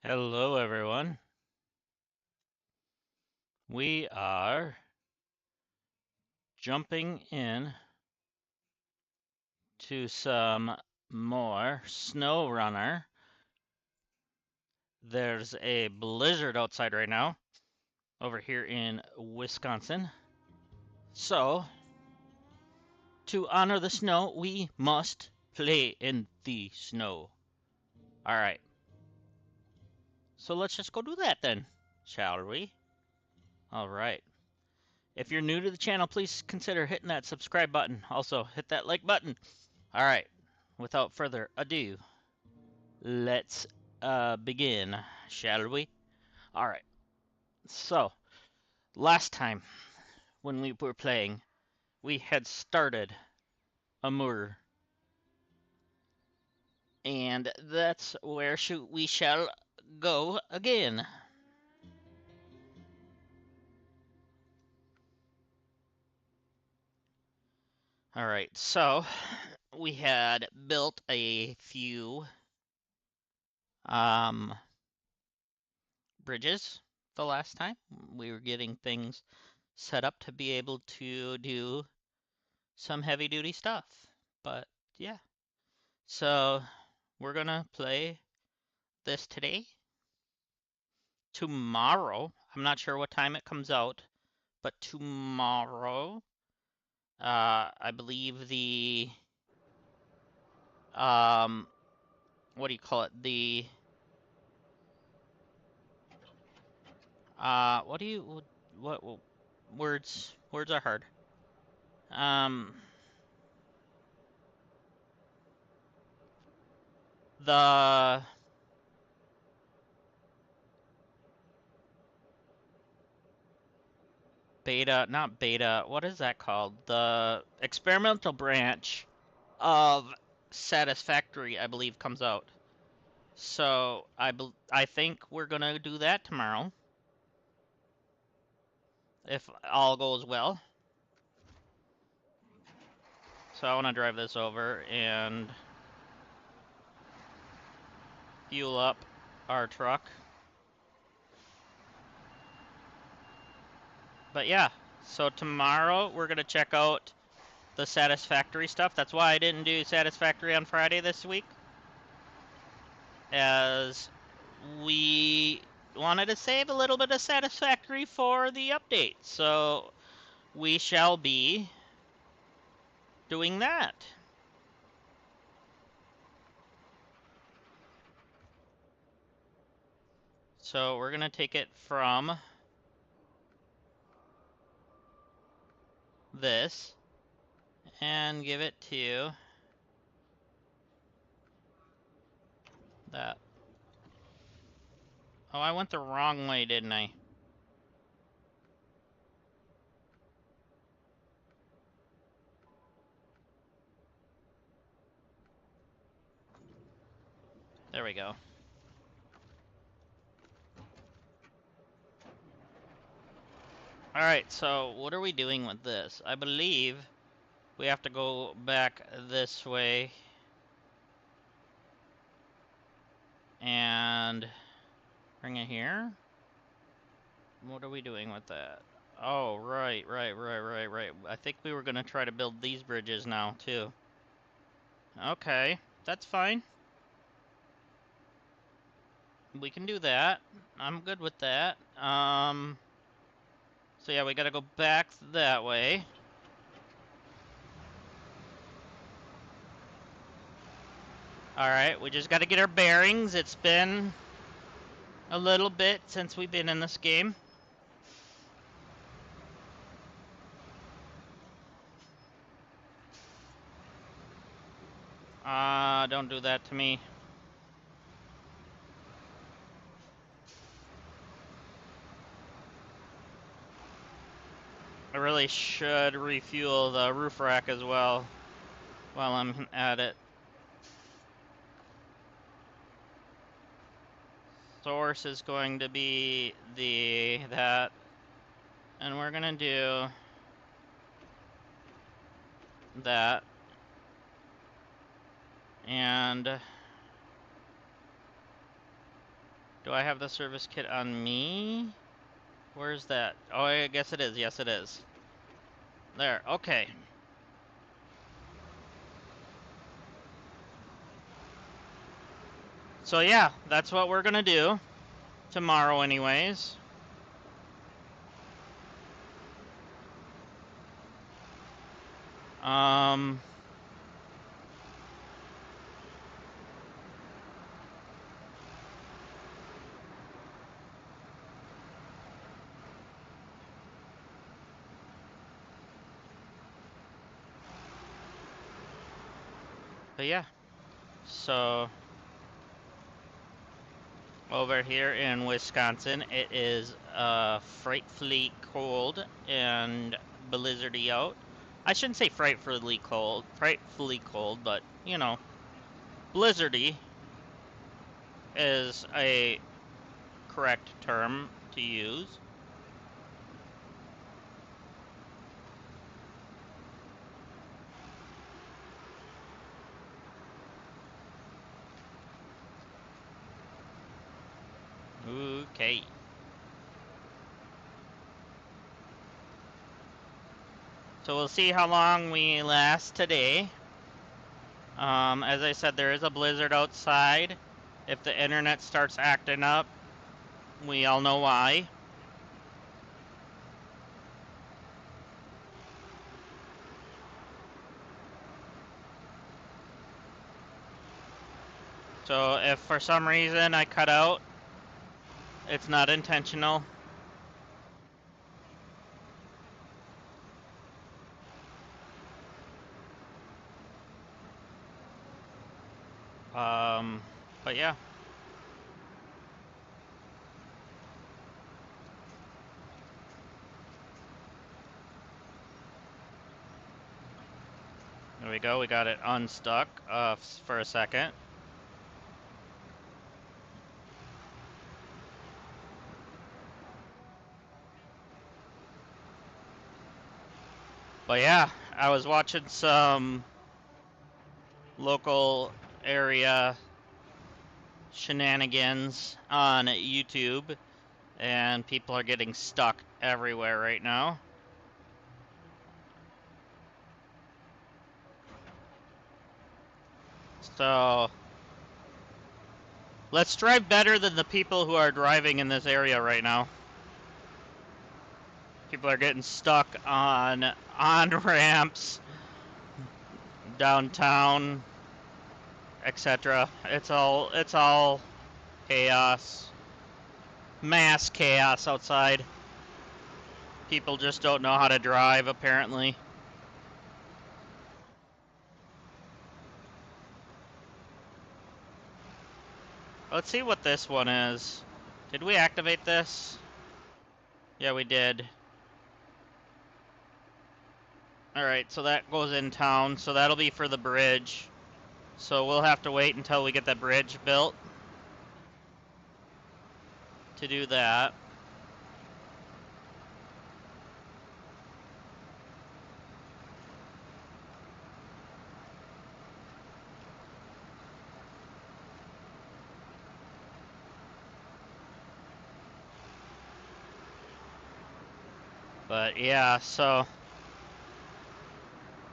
Hello, everyone. We are jumping in to some more Snowrunner. There's a blizzard outside right now over here in Wisconsin. So, to honor the snow, we must play in the snow. All right. So let's just go do that then, shall we? All right. If you're new to the channel, please consider hitting that subscribe button. Also, hit that like button. All right. Without further ado, let's begin, shall we? All right. So, last time when we were playing, we had started Amur, and that's where we shall go again. All right. So, we had built a few um bridges the last time. We were getting things set up to be able to do some heavy duty stuff. But yeah. So we're gonna play this today. Tomorrow, I'm not sure what time it comes out, but tomorrow, I believe the what do you call it? The what do you what words are hard. Um, the beta, not beta, what is that called? The experimental branch of Satisfactory, I believe, comes out. So I think we're gonna do that tomorrow, if all goes well. So I want to drive this over and fuel up our truck. But yeah, so tomorrow we're gonna check out the Satisfactory stuff. That's why I didn't do Satisfactory on Friday this week, as we wanted to save a little bit of Satisfactory for the update. So we shall be doing that. So we're gonna take it from this and give it to that. Oh, I went the wrong way, didn't I? There we go. Alright, so what are we doing with this? I believe we have to go back this way and bring it here. What are we doing with that? Oh, right. I think we were gonna try to build these bridges now, too. Okay, that's fine. We can do that. I'm good with that. So yeah, we gotta go back that way. Alright, we just gotta get our bearings. It's been a little bit since we've been in this game. Don't do that to me. I really should refuel the roof rack as well while I'm at it. Source is going to be that, and we're gonna do that, and Do I have the service kit on me? Where's that? Oh, I guess it is. Yes, it is. There. Okay. So yeah, that's what we're gonna do tomorrow anyways. But yeah, so over here in Wisconsin, it is frightfully cold and blizzardy out. I shouldn't say frightfully cold, but you know, blizzardy is a correct term to use. Okay. So we'll see how long we last today. As I said, there is a blizzard outside. If the internet starts acting up, we all know why. So if for some reason I cut out, it's not intentional. But yeah. There we go, we got it unstuck for a second. But yeah, I was watching some local area shenanigans on YouTube, and people are getting stuck everywhere right now. So let's drive better than the people who are driving in this area right now. People are getting stuck on ramps, downtown, etc. It's all chaos. Mass chaos outside. People just don't know how to drive, apparently. Let's see what this one is. Did we activate this? Yeah, we did. Alright, so that goes in town, so that'll be for the bridge. So we'll have to wait until we get that bridge built to do that. But yeah, so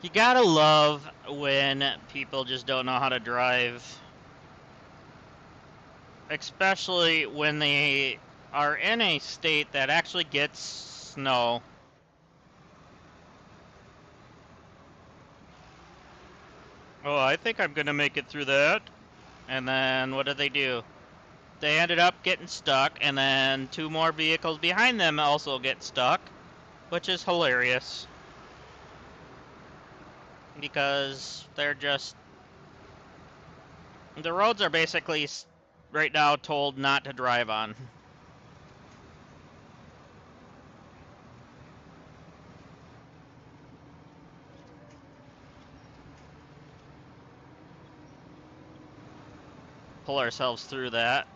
you gotta love when people just don't know how to drive. Especially when they are in a state that actually gets snow. Oh, I think I'm gonna make it through that. And then what did they do? They ended up getting stuck, and then two more vehicles behind them also get stuck, which is hilarious. Because they're just... the roads are basically right now told not to drive on. Pull ourselves through that.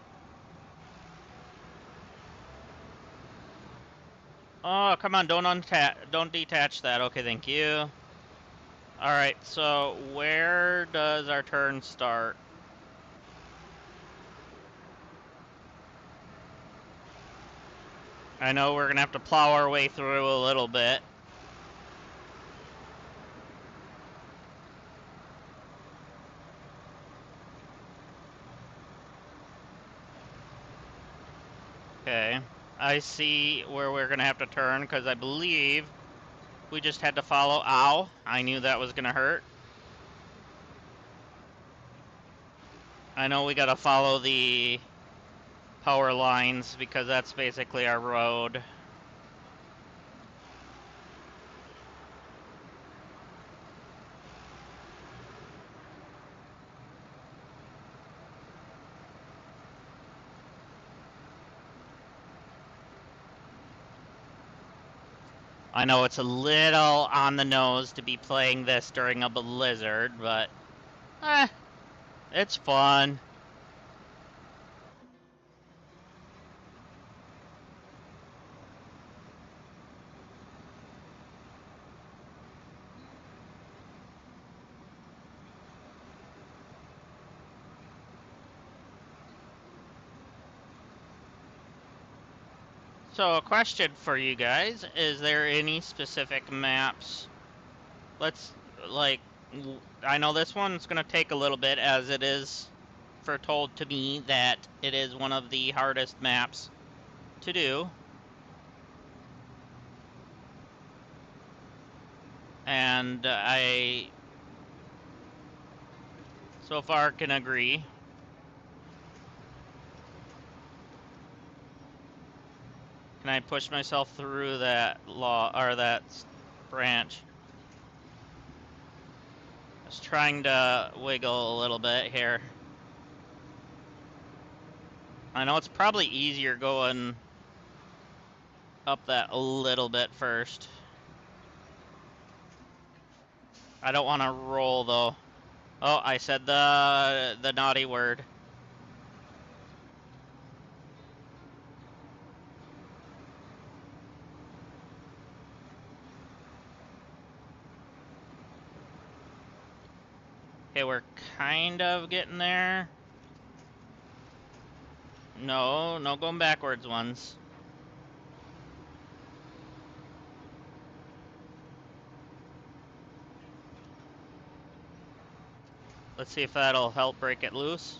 Oh, come on, don't detach that. Okay, thank you. Alright, so where does our turn start? I know we're gonna have to plow our way through a little bit. Okay, I see where we're gonna have to turn, because I believe we just had to follow. Ow, I knew that was gonna hurt. I know we gotta follow the power lines, because that's basically our road. I know it's a little on the nose to be playing this during a blizzard, but it's fun. So a question for you guys, is there any specific maps? Let's, like, I know this one's gonna take a little bit, as it is foretold to me that it is one of the hardest maps to do. And I so far can agree. Can I push myself through that that branch? Just trying to wiggle a little bit here. I know it's probably easier going up that a little bit first. I don't want to roll though. Oh, I said the naughty word. Okay, we're kind of getting there. No, no going backwards ones. Let's see if that'll help break it loose.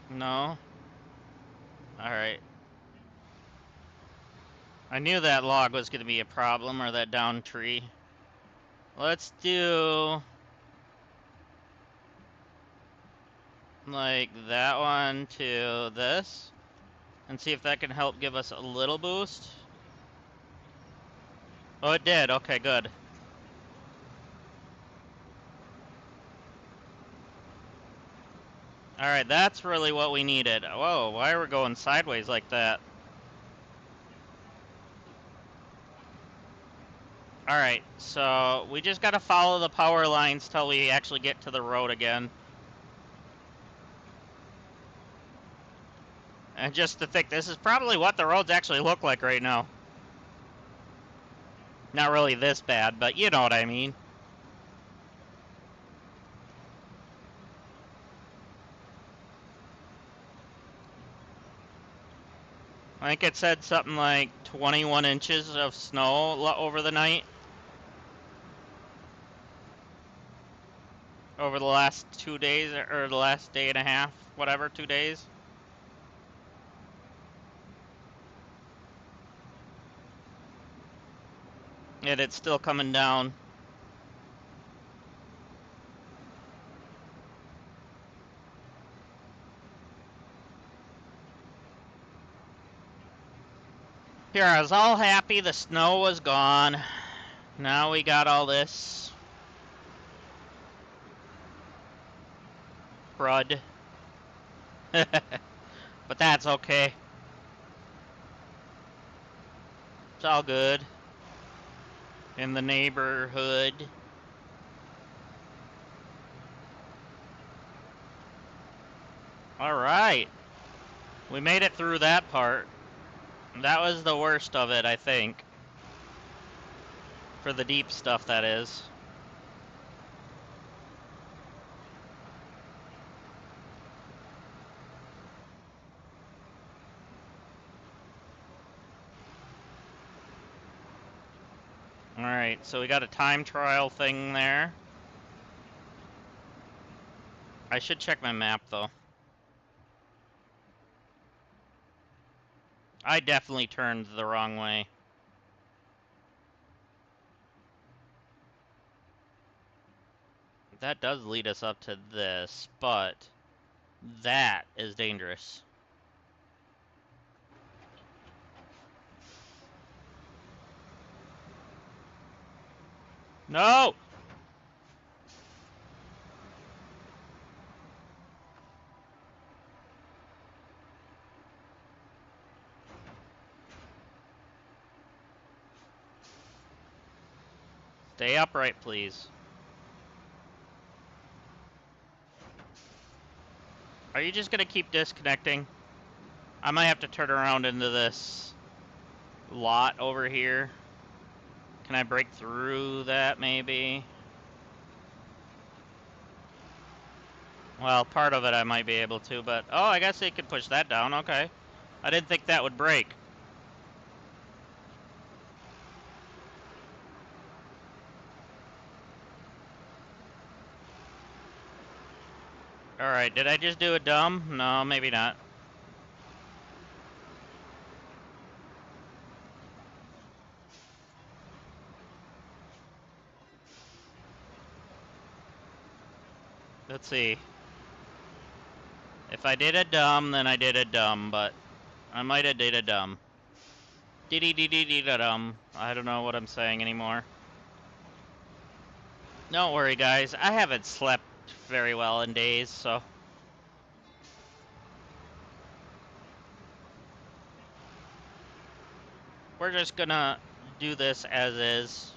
No. Alright. I knew that log was going to be a problem, or that down tree. Let's do like that one to this, and see if that can help give us a little boost. Oh, it did. Okay, good. Alright, that's really what we needed. Whoa, why are we going sideways like that? Alright, so we just gotta follow the power lines till we actually get to the road again. And just to think, this is probably what the roads actually look like right now. Not really this bad, but you know what I mean. I think it said something like 21 inches of snow over the night. Over the last 2 days, or the last day and a half, whatever, 2 days. And it's still coming down. Here, I was all happy the snow was gone. Now we got all this crud. But that's okay. It's all good. In the neighborhood. Alright. We made it through that part. That was the worst of it, I think. For the deep stuff, that is. Alright, so we got a time trial thing there. I should check my map, though. I definitely turned the wrong way. That does lead us up to this, but that is dangerous. No! Stay upright, please. Are you just gonna keep disconnecting? I might have to turn around into this lot over here. Can I break through that, maybe? Well, part of it I might be able to, but... Oh, I guess they could push that down, okay. I didn't think that would break. Alright, did I just do a dumb? No, maybe not. Let's see. If I did a dumb, then I did a dumb, but I might have did a dumb. Dee-dee-dee-dee-dee-da-dum. I don't know what I'm saying anymore. Don't worry, guys. I haven't slept very well in days, so... We're just gonna do this as is.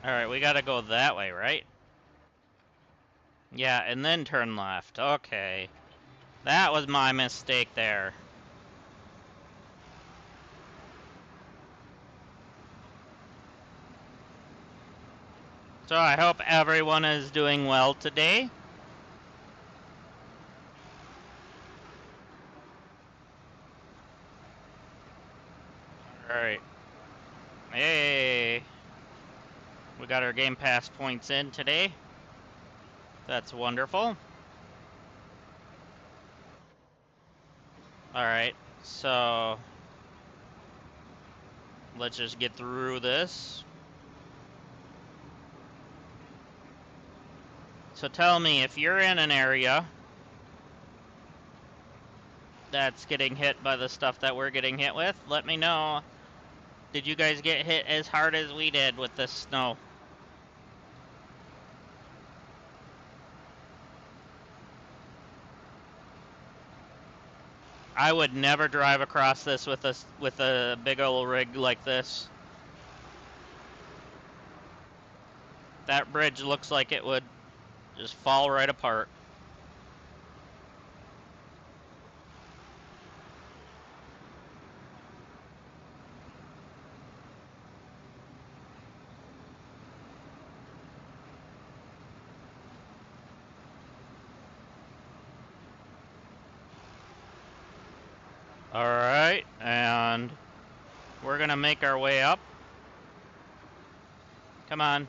Alright, we gotta go that way, right? Yeah, and then turn left. Okay. That was my mistake there. So I hope everyone is doing well today. Alright. Hey! We got our Game Pass points in today. That's wonderful. Alright, so... let's just get through this. So tell me, if you're in an area that's getting hit by the stuff that we're getting hit with, let me know. Did you guys get hit as hard as we did with the snow? I would never drive across this with a big old rig like this. That bridge looks like it would just fall right apart. Alright, and we're gonna make our way up. Come on.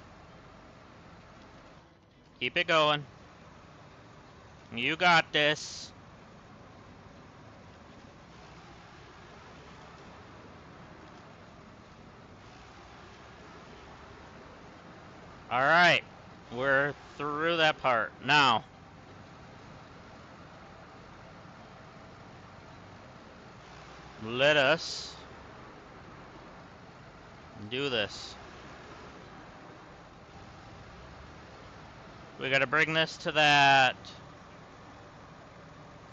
Keep it going. You got this. Alright, we're through that part. Now, let us do this. We gotta bring this to that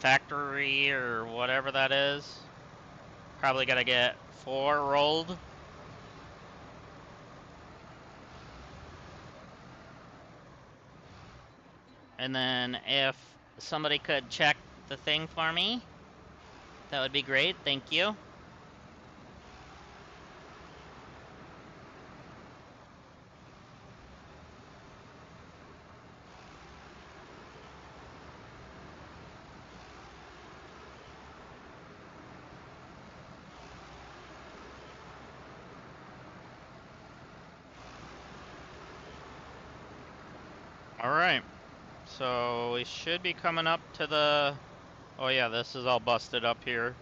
factory or whatever that is. Probably gotta get 4 rolled. And then if somebody could check the thing for me? That would be great, thank you. Alright, so we should be coming up to the... Oh yeah, this is all busted up here.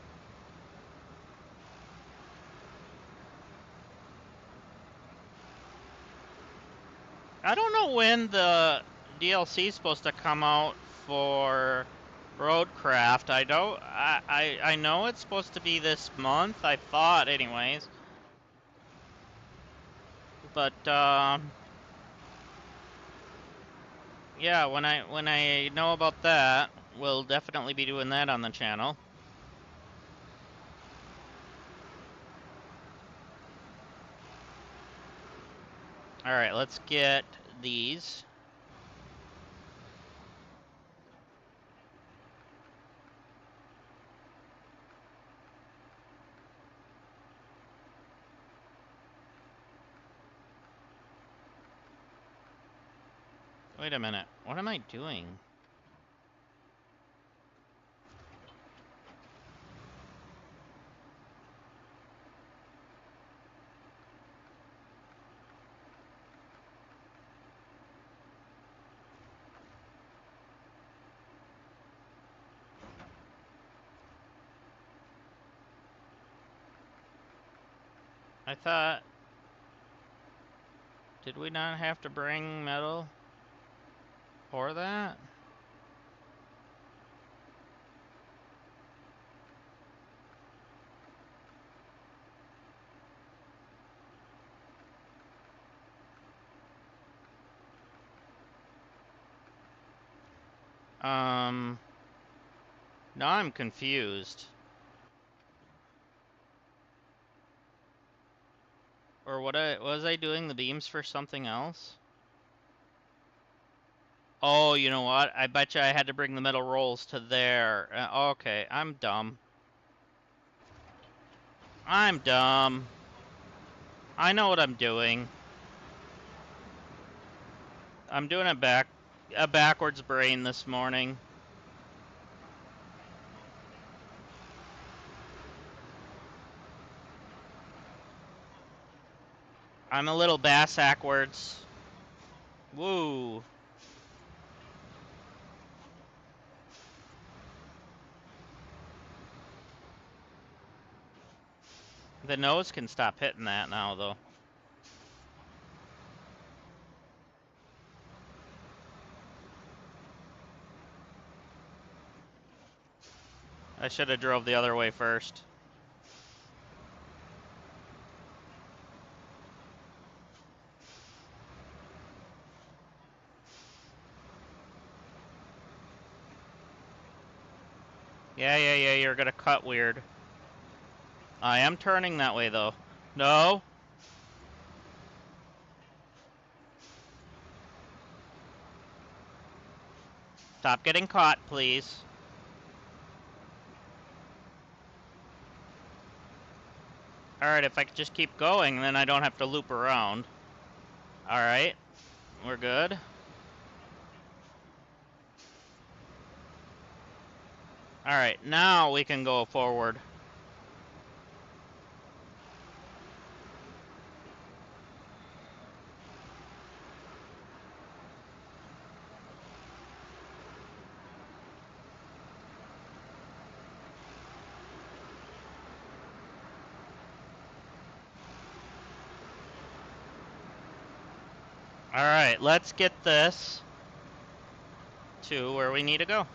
I don't know when the DLC is supposed to come out for Roadcraft. I know it's supposed to be this month, I thought anyways. But yeah, when I know about that, we'll definitely be doing that on the channel. Alright, let's get these. Wait a minute, what am I doing? I thought... Did we not have to bring metal for that? Now I'm confused. Or was I doing the beams for something else? Oh, you know what? I bet you I had to bring the metal rolls to there. Okay, I'm dumb. I'm dumb. I know what I'm doing. I'm doing a backwards brain this morning. I'm a little backwards. Woo. The nose can stop hitting that now, though. I should have drove the other way first. Yeah, you're gonna cut weird. I am turning that way, though. No! Stop getting caught, please. Alright, if I could just keep going, then I don't have to loop around. Alright, we're good. Alright, now we can go forward. Alright, let's get this to where we need to go.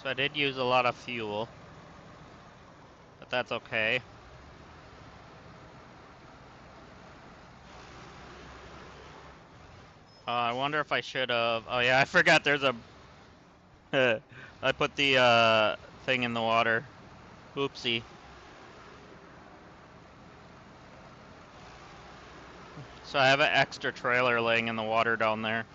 So I did use a lot of fuel, but that's okay. I wonder if I should have... Oh yeah, I forgot there's a... I put the thing in the water. Oopsie. So I have an extra trailer laying in the water down there.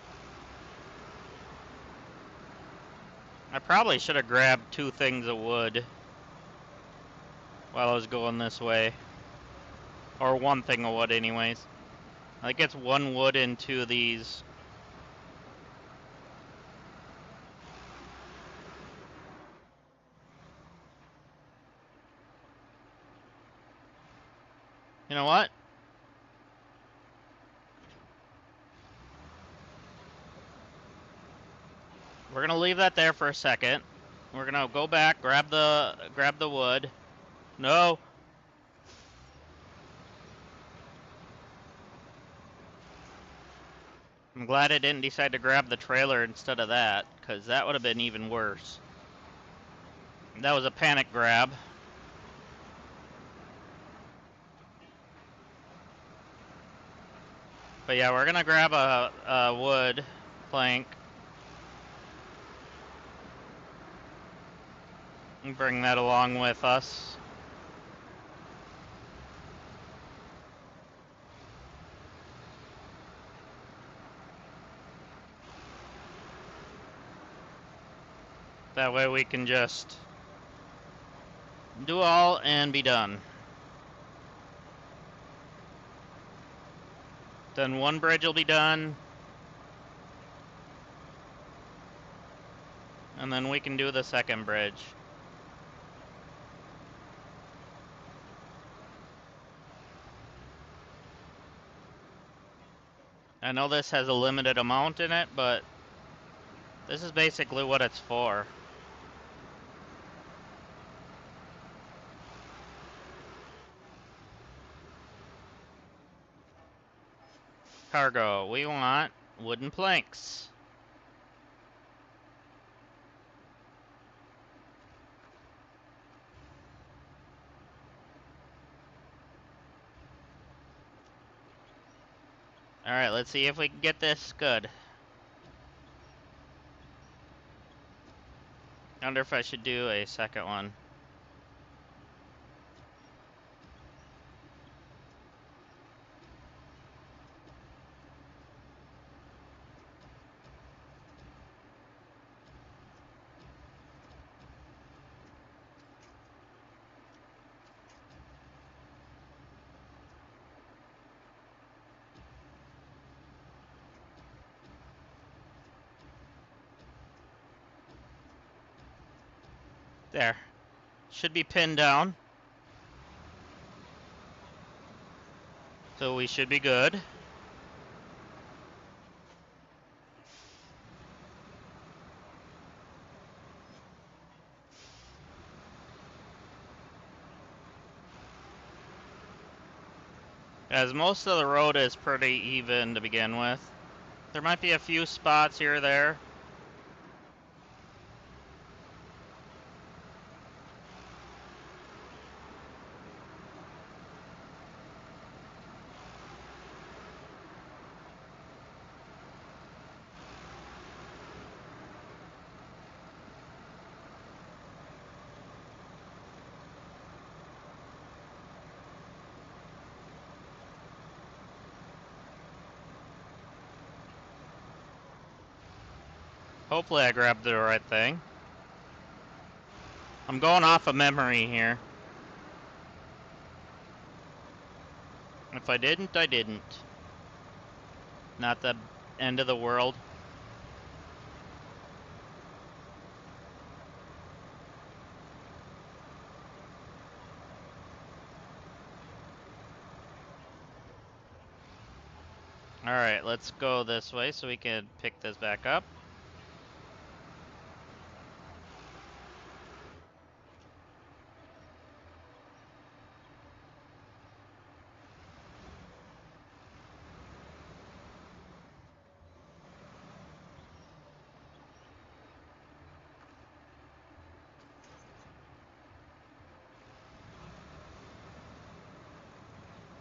I probably should have grabbed 2 things of wood while I was going this way. Or 1 thing of wood anyways. I think it's 1 wood and 2 of these. You know what? We're gonna leave that there for a second. We're gonna go back, grab the wood. No. I'm glad I didn't decide to grab the trailer instead of that, because that would have been even worse. That was a panic grab. But yeah, we're gonna grab a wood plank and bring that along with us. That way we can just do all and be done. Then 1 bridge will be done. And then we can do the 2nd bridge. I know this has a limited amount in it, but this is basically what it's for. Cargo, we want wooden planks. Alright, let's see if we can get this good. I wonder if I should do a 2nd one. There. Should be pinned down. So we should be good. As most of the road is pretty even to begin with. There might be a few spots here or there. Hopefully I grabbed the right thing. I'm going off of memory here. If I didn't, I didn't. Not the end of the world. Alright, let's go this way so we can pick this back up.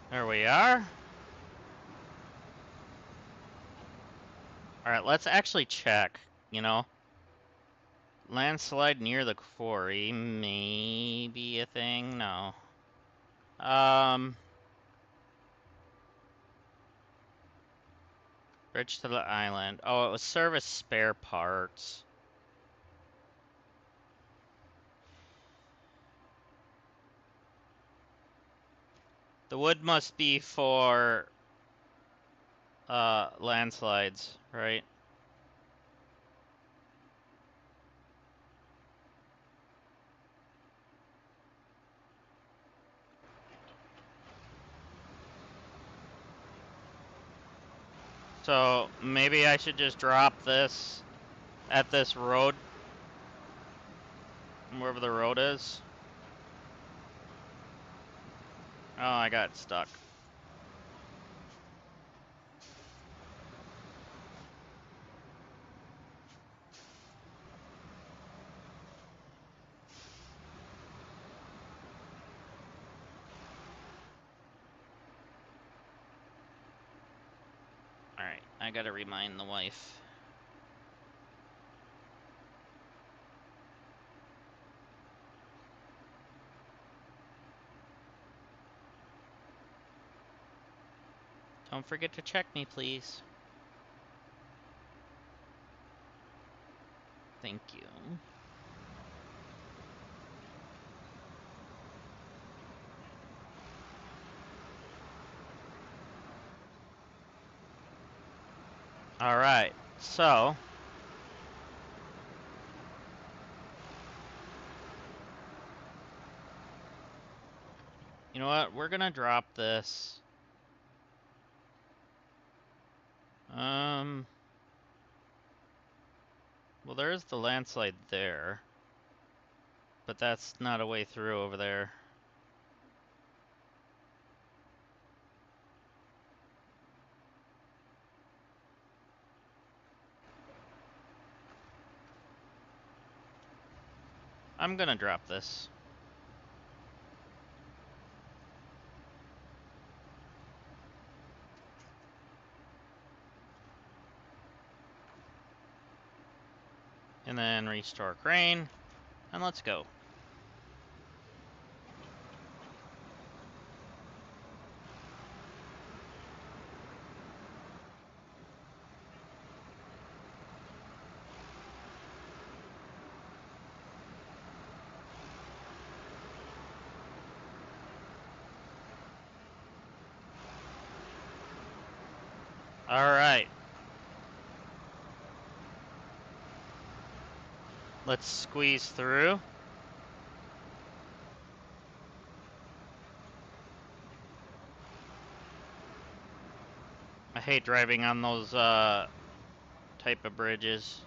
There we are. Alright, let's actually check, you know. Landslide near the quarry may be a thing. No. Bridge to the island. Oh, it was service spare parts. The wood must be for landslides, right? So maybe I should just drop this at this road, wherever the road is. Oh, I got stuck. Alright, I gotta remind the wife. Don't forget to check me, please. Thank you. Alright, so you know what? We're gonna drop this. Well, there's the landslide there, but that's not a way through over there. I'm gonna drop this. And then restore crane, and let's go. Alright. Let's squeeze through. I hate driving on those type of bridges.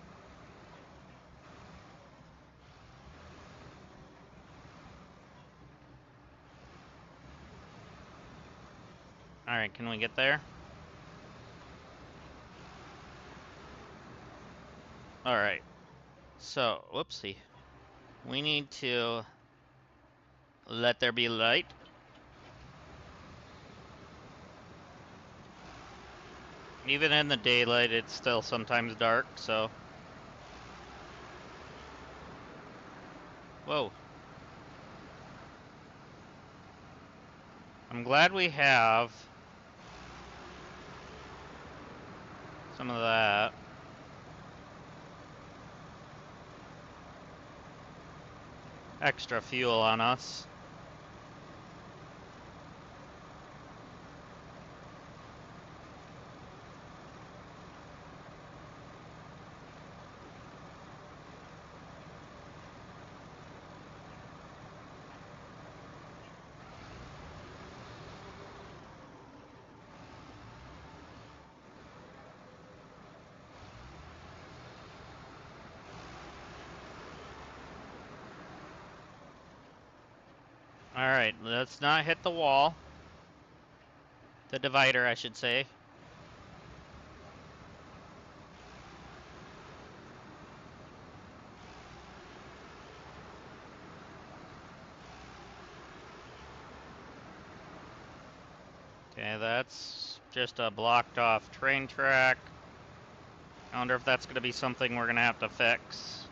Alright, can we get there? Alright. So, whoopsie. We need to let there be light. Even in the daylight, it's still sometimes dark, so... Whoa. I'm glad we have some of that. Extra fuel on us. Alright, let's not hit the wall. The divider, I should say. Okay, that's just a blocked off train track. I wonder if that's going to be something we're going to have to fix.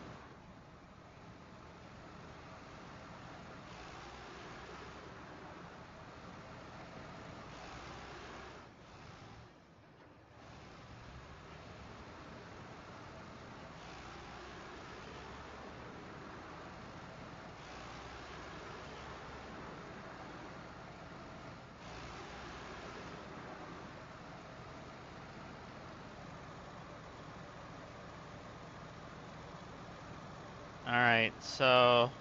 Alright, so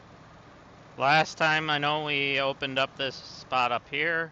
last time I know we opened up this spot up here.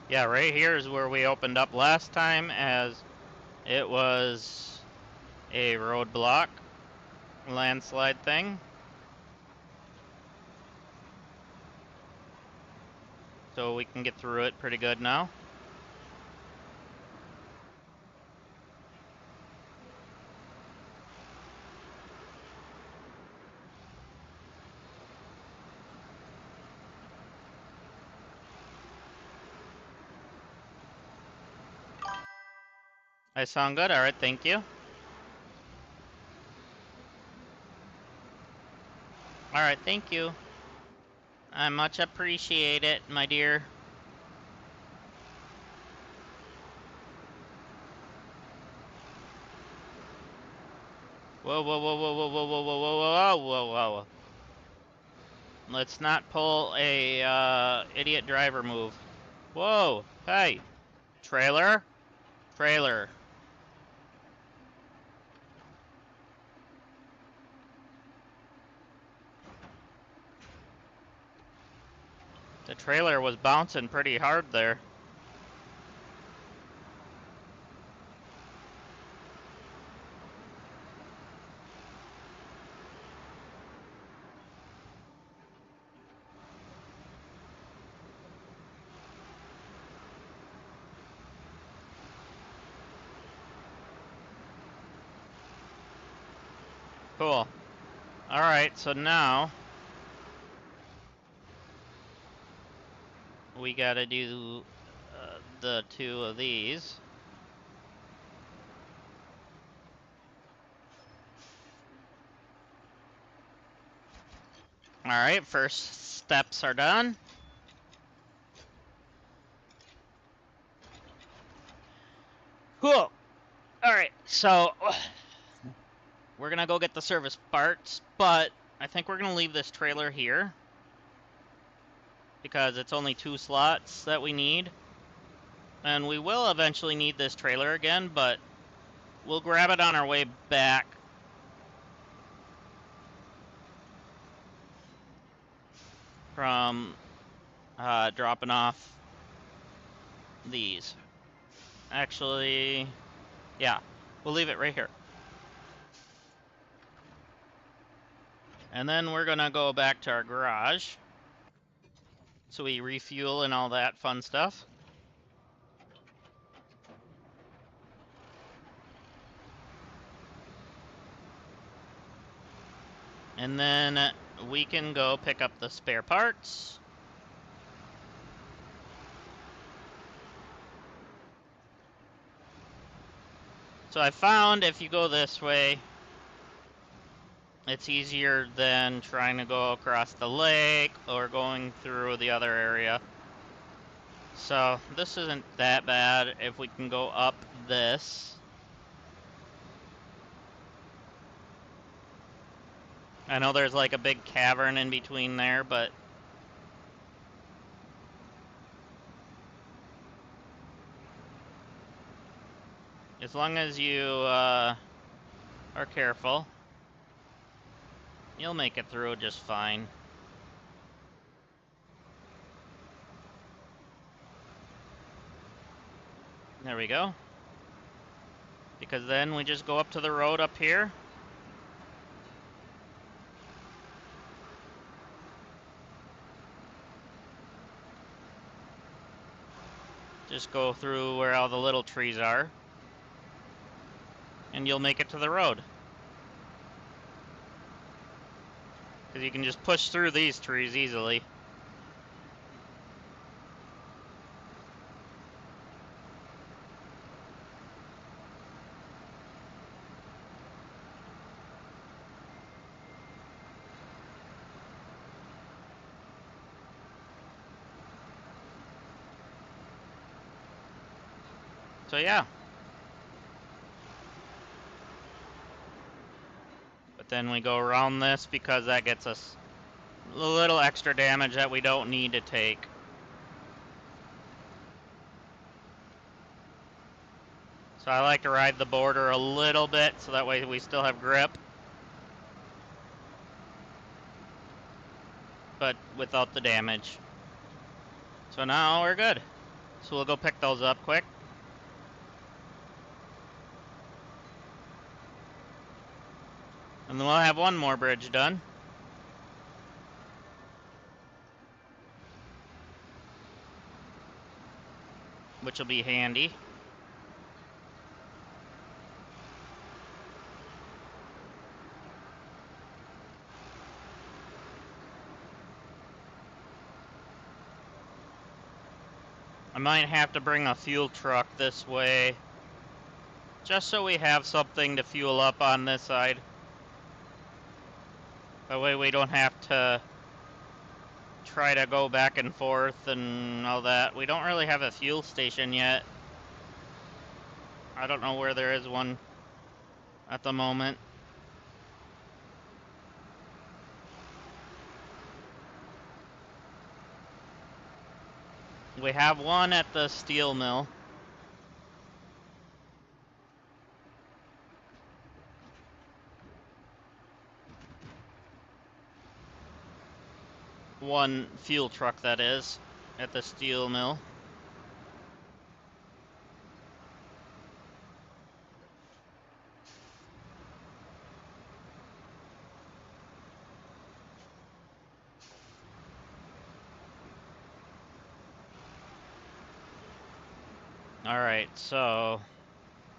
Yeah, right here is where we opened up last time, as it was a roadblock landslide thing. So we can get through it pretty good now. I sound good? Alright, thank you. Alright, thank you. I much appreciate it, my dear. Whoa, whoa, whoa, whoa, whoa, whoa, whoa, whoa, whoa, whoa, whoa, whoa. Let's not pull a idiot driver move. Whoa, hey. Trailer? Trailer. The trailer was bouncing pretty hard there. Cool. Alright, so now we gotta do the two of these. Alright, first steps are done. Cool. Alright, so we're gonna go get the service parts, but I think we're gonna leave this trailer here because it's only 2 slots that we need. And we will eventually need this trailer again, but we'll grab it on our way back. From dropping off these. Actually, yeah, we'll leave it right here. And then we're gonna go back to our garage. So we refuel and all that fun stuff. And then we can go pick up the spare parts. So I found if you go this way, it's easier than trying to go across the lake or going through the other area. So this isn't that bad if we can go up this. I know there's like a big cavern in between there, but as long as you are careful, you'll make it through just fine. There we go. Because then we just go up to the road up here. Just go through where all the little trees are. And you'll make it to the road. Because you can just push through these trees easily. So yeah. But then we go around this because that gets us a little extra damage that we don't need to take. So I like to ride the border a little bit so that way we still have grip. But without the damage. So now we're good. So we'll go pick those up quick. And then we'll have one more bridge done. Which will be handy. I might have to bring a fuel truck this way. Just so we have something to fuel up on this side. That way we don't have to try to go back and forth and all that. We don't really have a fuel station yet. I don't know where there is one at the moment. We have one at the steel mill. One fuel truck, that is, at the steel mill. Alright, so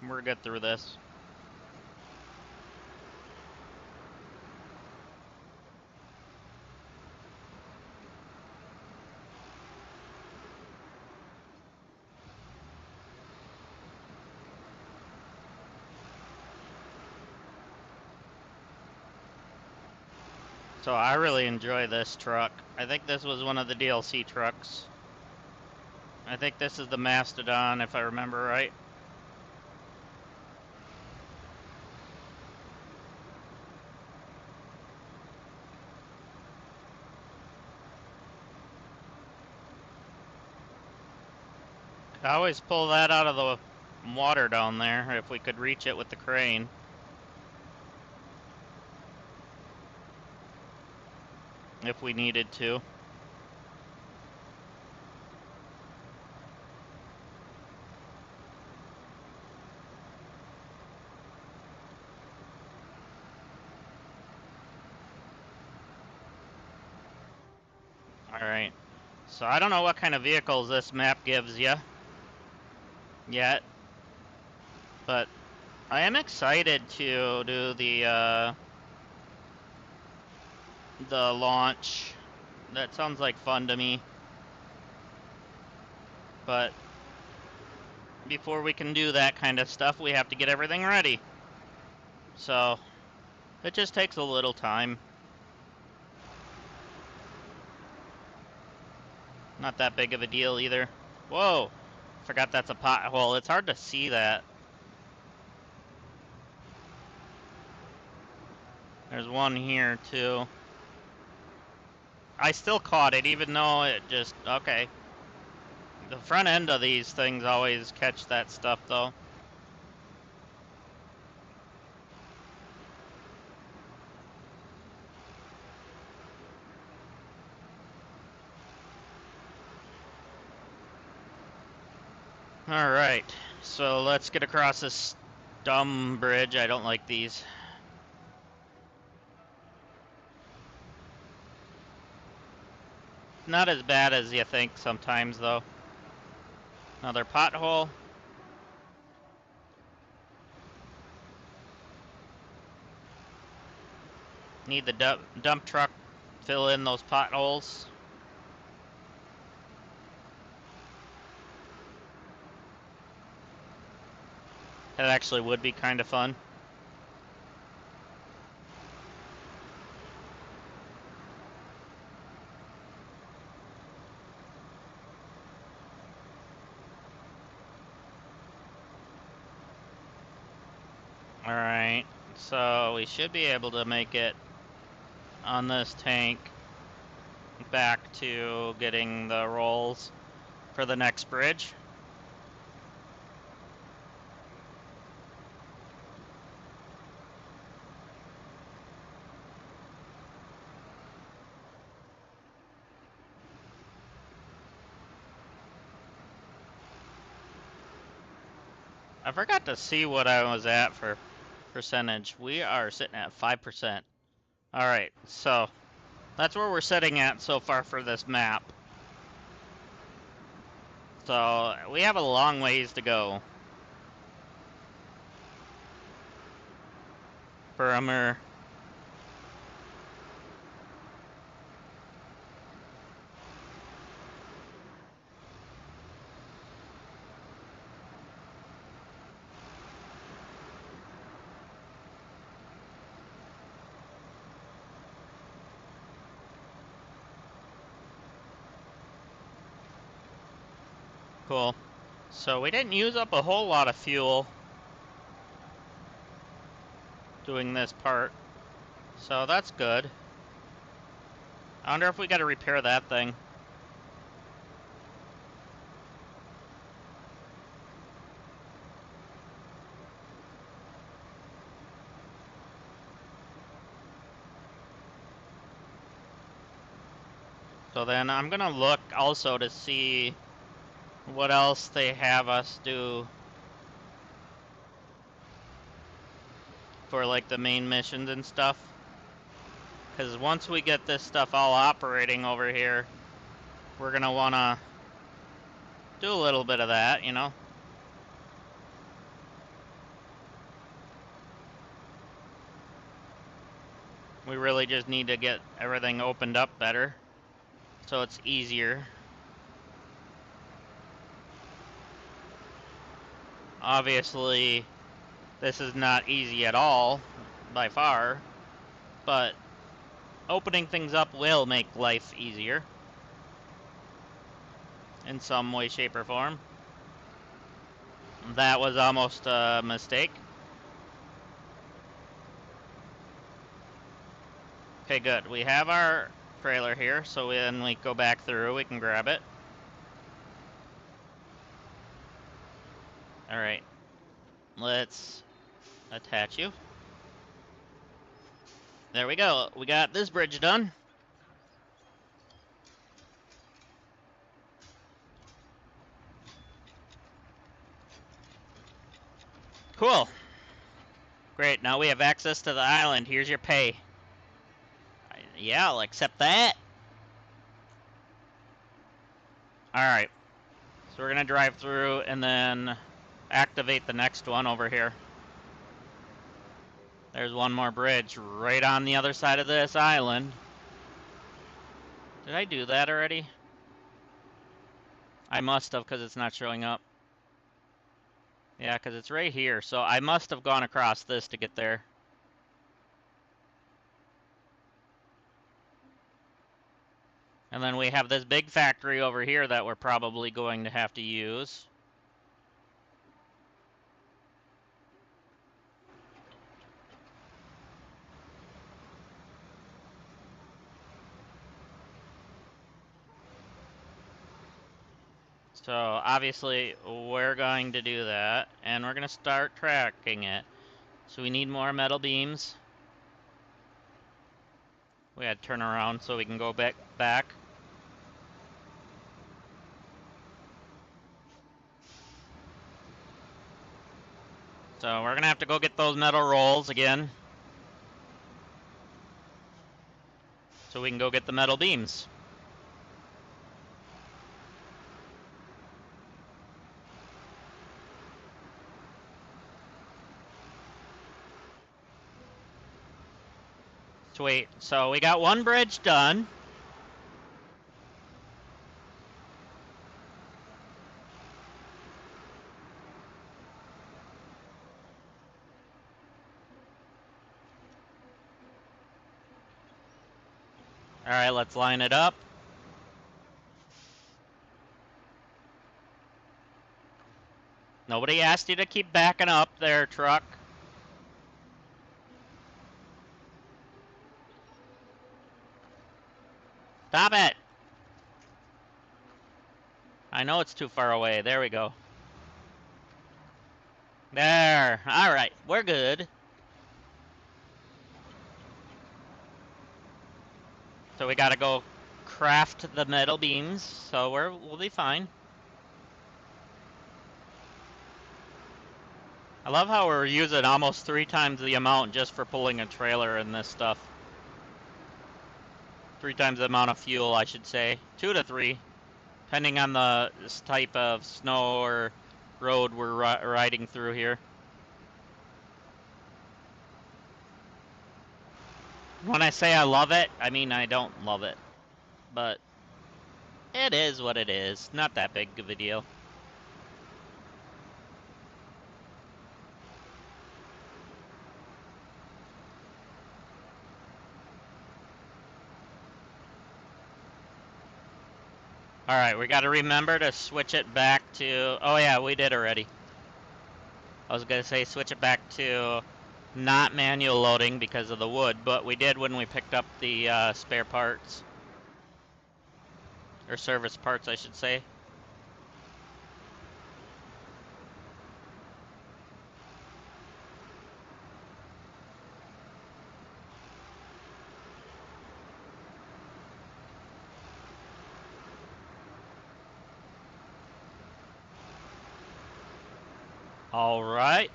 we're good through this. So I really enjoy this truck. I think this was one of the DLC trucks. I think this is the Mastodon, if I remember right. I always pull that out of the water down there, if we could reach it with the crane. If we needed to. Alright. So I don't know what kind of vehicles this map gives you yet. But I am excited to do the launch. That sounds like fun to me. But before we can do that kind of stuff, we have to get everything ready. So it just takes a little time. Not that big of a deal either. Whoa! Forgot that's a pothole. It's hard to see that. There's one here too. I still caught it even though it just... okay. The front end of these things always catch that stuff though. Alright, so let's get across this dumb bridge. I don't like these. Not as bad as you think sometimes though. Another pothole. Need the dump truck fill in those potholes. That actually would be kind of fun. Alright, so we should be able to make it on this tank back to getting the rolls for the next bridge. I forgot to see what I was at for percentage. We are sitting at 5%. Alright, so that's where we're sitting at so far for this map. So we have a long ways to go for Amur. Cool. So we didn't use up a whole lot of fuel doing this part. So that's good. I wonder if we gotta repair that thing. So then I'm gonna look also to see what else they have us do for like the main missions and stuff. Because once we get this stuff all operating over here, we're gonna wanna do a little bit of that, you know? We really just need to get everything opened up better so it's easier. Obviously, this is not easy at all, by far, but opening things up will make life easier in some way, shape, or form. That was almost a mistake. Okay, good. We have our trailer here, so when we go back through, we can grab it. Alright. Let's attach you. There we go. We got this bridge done. Cool. Great, now we have access to the island. Here's your pay. Yeah, I'll accept that. Alright. So we're gonna drive through and then activate the next one over here. There's one more bridge right on the other side of this island. Did I do that already? I must have, because it's not showing up. Yeah, because it's right here, so I must have gone across this to get there. And then we have this big factory over here that we're probably going to have to use. So obviously we're going to do that, and we're going to start tracking it. So we need more metal beams. We had to turn around so we can go back. So we're going to have to go get those metal rolls again, so we can go get the metal beams. Sweet. So we got one bridge done. Alright, let's line it up. Nobody asked you to keep backing up there, truck. Stop it! I know it's too far away. There we go. There. Alright, we're good. So we gotta go craft the metal beams, so we'll be fine. I love how we're using almost 3 times the amount just for pulling a trailer and this stuff. 3 times the amount of fuel, I should say. 2 to 3, depending on the type of snow or road we're riding through here. When I say I love it, I mean I don't love it. But it is what it is. Not that big of a deal. Alright, we gotta remember to switch it back to... Oh yeah, we did already. I was gonna say switch it back to not manual loading because of the wood, but we did when we picked up the spare parts. Or service parts, I should say. Alright.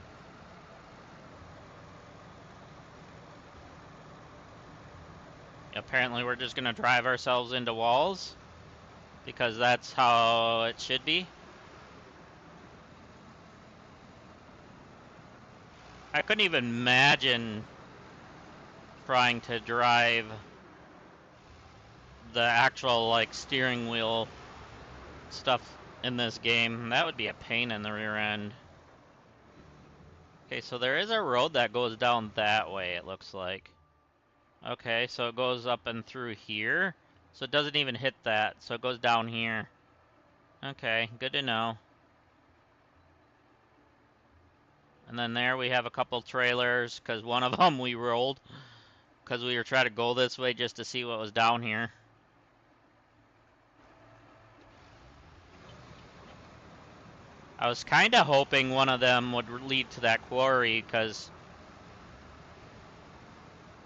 Apparently we're just gonna drive ourselves into walls, because that's how it should be. I couldn't even imagine trying to drive the actual, like, steering wheel stuff in this game. That would be a pain in the rear end. Okay, so there is a road that goes down that way, it looks like. Okay, so it goes up and through here. So it doesn't even hit that, so it goes down here. Okay, good to know. And then there we have a couple trailers, because one of them we rolled. Because we were trying to go this way just to see what was down here. I was kind of hoping one of them would lead to that quarry, because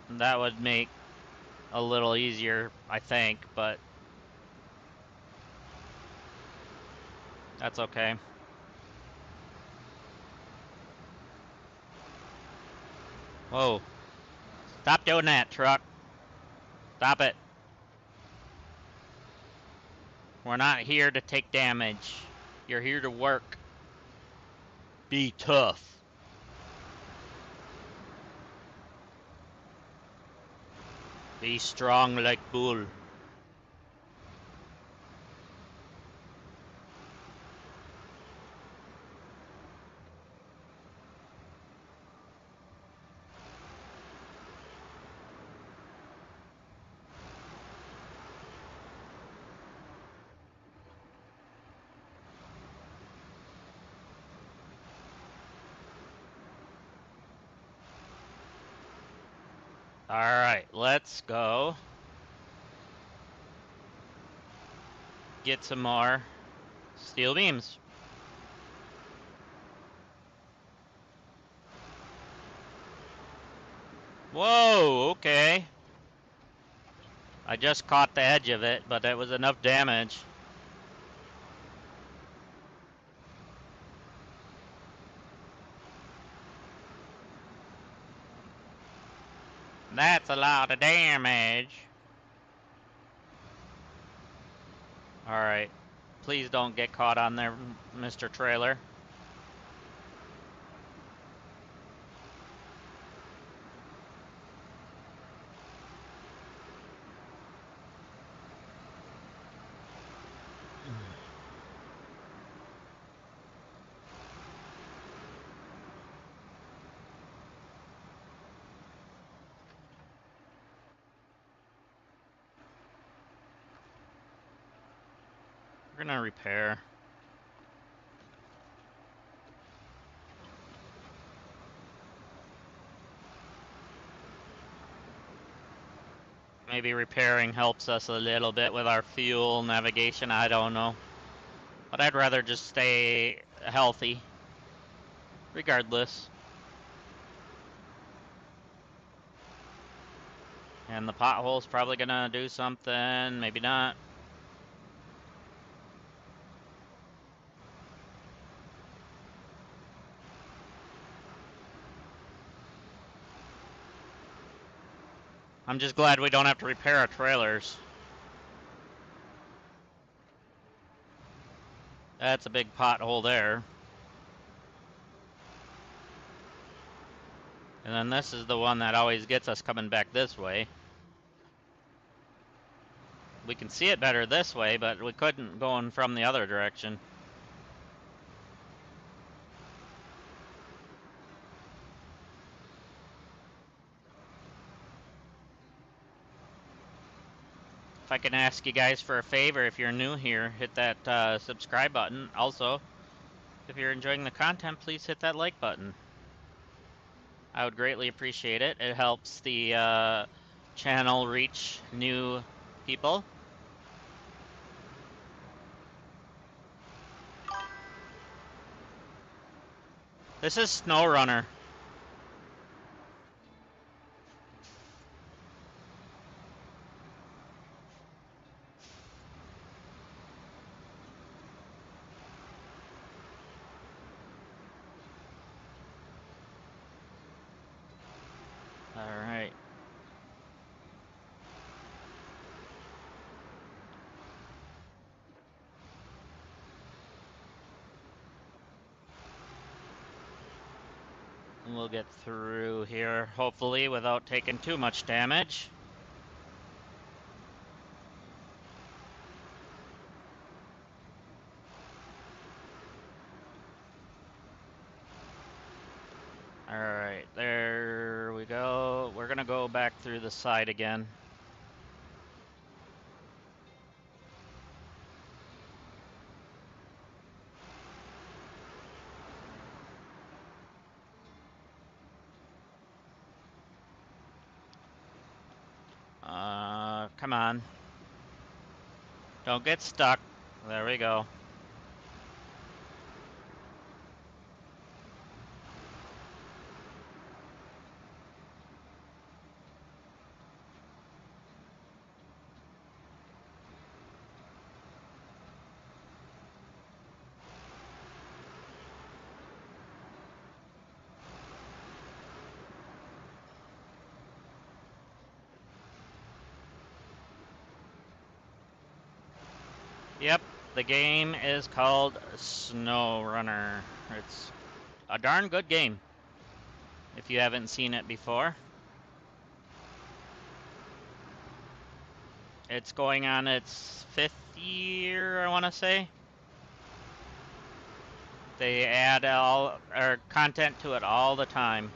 that would make a little easier, I think, but that's okay. Whoa. Stop doing that, truck. Stop it. We're not here to take damage. You're here to work. Be tough. Be strong like bull. Alright, let's go get some more steel beams. Whoa, okay. I just caught the edge of it, but that was enough damage. That's a lot of damage. Alright. Please don't get caught on there, Mr. Trailer. We're gonna repair. Maybe repairing helps us a little bit with our fuel navigation, I don't know. But I'd rather just stay healthy, regardless. And the pothole's probably gonna do something, maybe not. I'm just glad we don't have to repair our trailers. That's a big pothole there. And then this is the one that always gets us coming back this way. We can see it better this way, but we couldn't going from the other direction. If I can ask you guys for a favor, if you're new here, hit that subscribe button. Also, if you're enjoying the content, please hit that like button. I would greatly appreciate it. It helps the channel reach new people. This is Snowrunner. Alright. We'll get through here, hopefully, without taking too much damage. Alright, there we go. We're gonna go back through the side again. Come on. Don't get stuck. There we go. Yep, the game is called Snowrunner. It's a darn good game, if you haven't seen it before. It's going on its 5th year, I want to say. They add all or content to it all the time.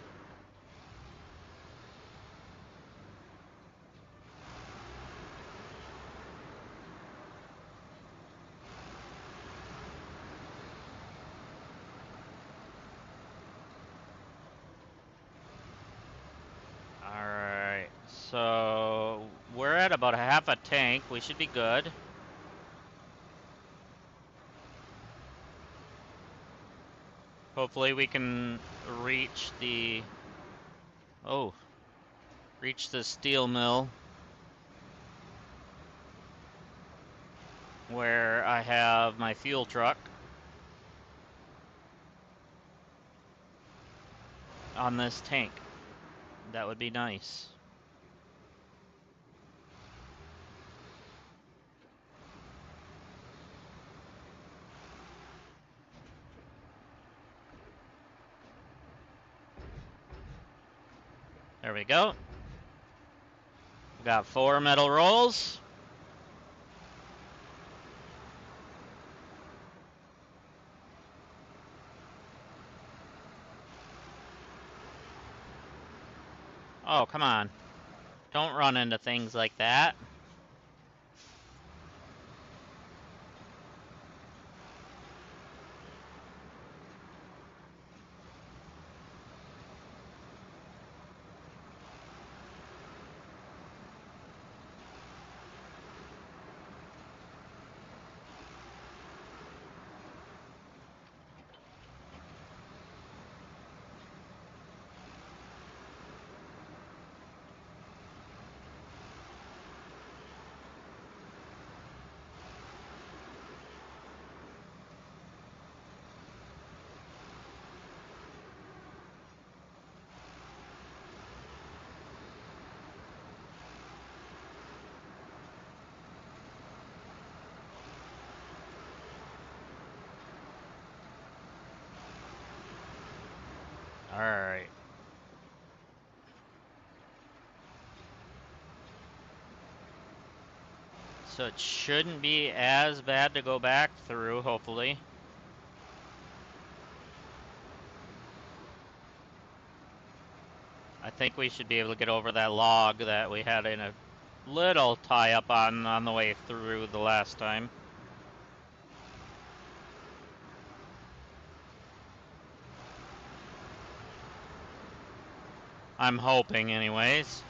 Alright, so we're at about half a tank. We should be good. Hopefully we can reach the... Oh. Reach the steel mill. Where I have my fuel truck. On this tank. That would be nice. There we go. We got 4 metal rolls. Oh, come on. Don't run into things like that. Alright. So it shouldn't be as bad to go back through, hopefully. I think we should be able to get over that log that we had in a little tie-up on the way through the last time. I'm hoping, anyways.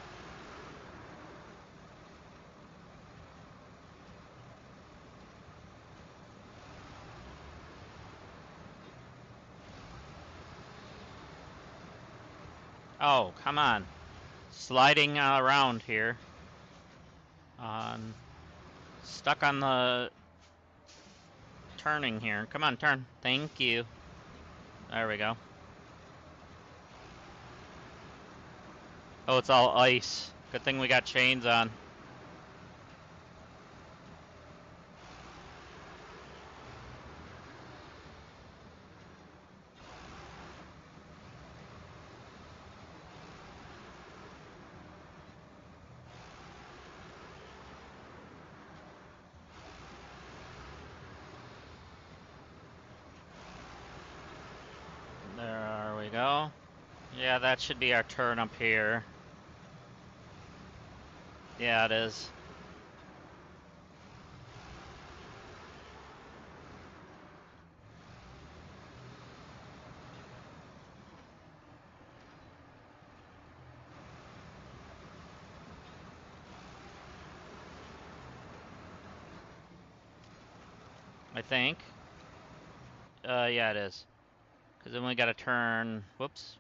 Oh, come on. Sliding around here. Stuck on the turning here. Come on, turn. Thank you. There we go. Oh, it's all ice. Good thing we got chains on. There we go. Yeah, that should be our turn up here. Yeah, it is. I think. Yeah, it is. Because then we gotta turn... Whoops.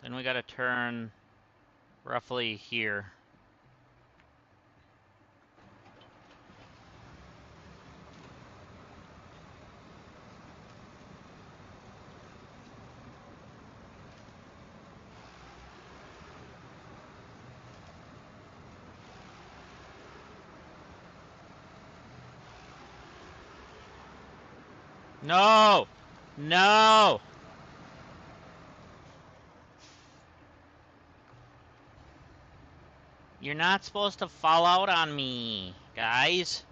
Then we gotta turn roughly here. No! No! You're not supposed to fall out on me, guys.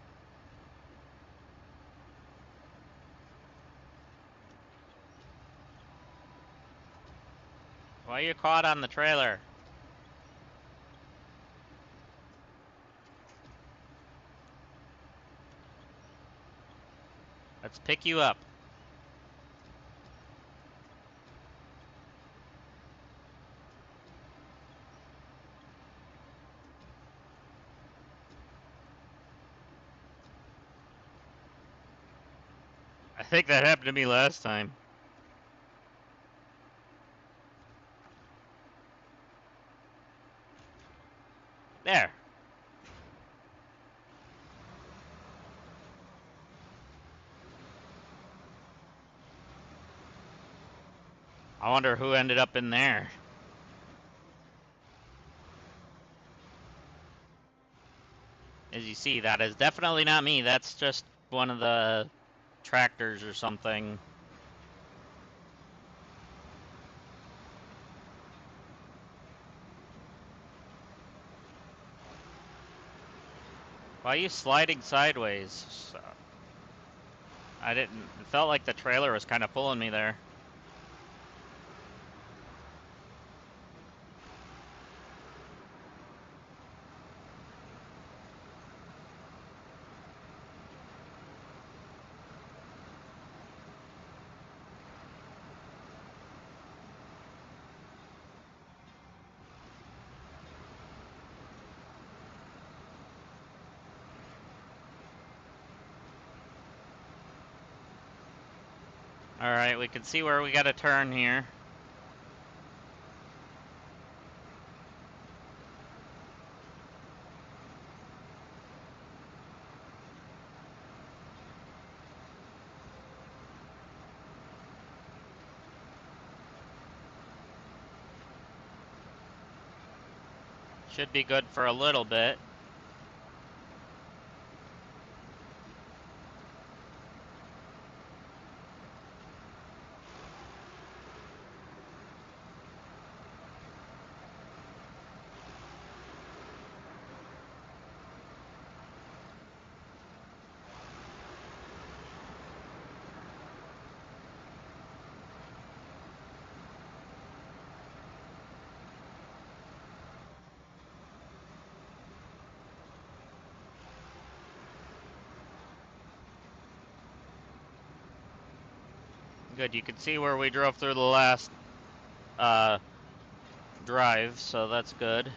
Why are you caught on the trailer? Let's pick you up. I think that happened to me last time. There. I wonder who ended up in there. As you see, that is definitely not me. That's just one of the tractors or something. Why are you sliding sideways? I didn't... It felt like the trailer was kind of pulling me there. Alright, we can see where we gotta turn here. Should be good for a little bit. Good, you can see where we drove through the last drive, so that's good.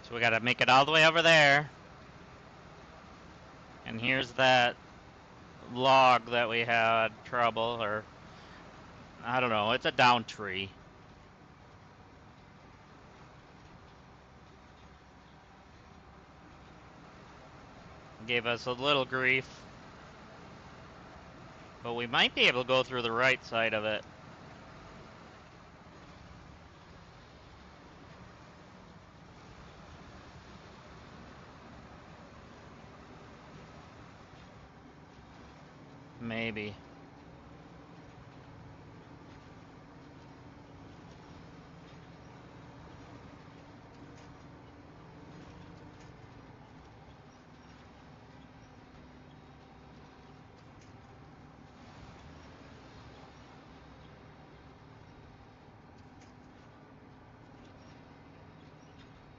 So we gotta make it all the way over there. And here's that log that we had trouble, or I don't know, it's a down tree. Gave us a little grief. But we might be able to go through the right side of it. Maybe.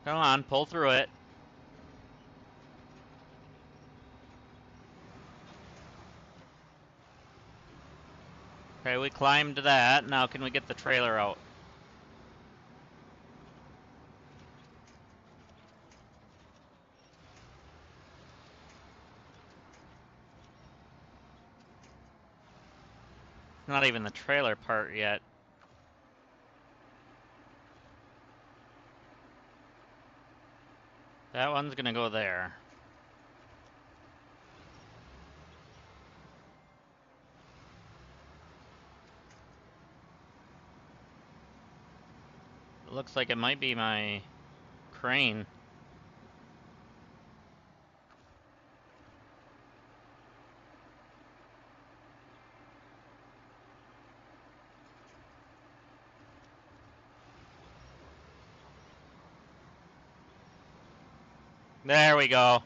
Come on, pull through it. Okay, we climbed that. Now can we get the trailer out? Not even the trailer part yet. That one's gonna go there. It looks like it might be my crane. There we go.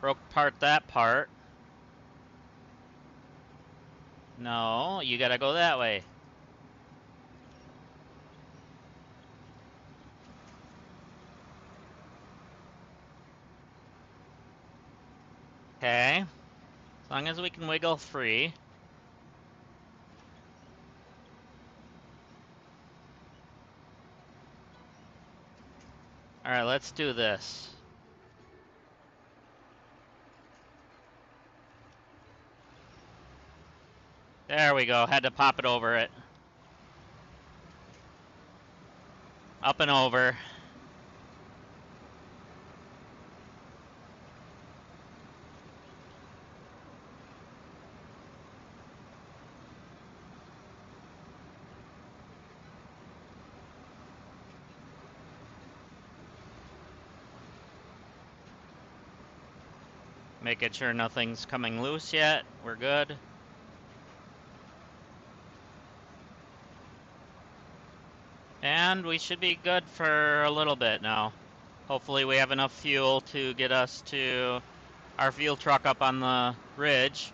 Broke apart that part. No, you gotta go that way. Okay. As long as we can wiggle free. Alright, let's do this. There we go. Had to pop it over it. Up and over. Making sure nothing's coming loose yet. We're good. And we should be good for a little bit now. Hopefully we have enough fuel to get us to our fuel truck up on the ridge.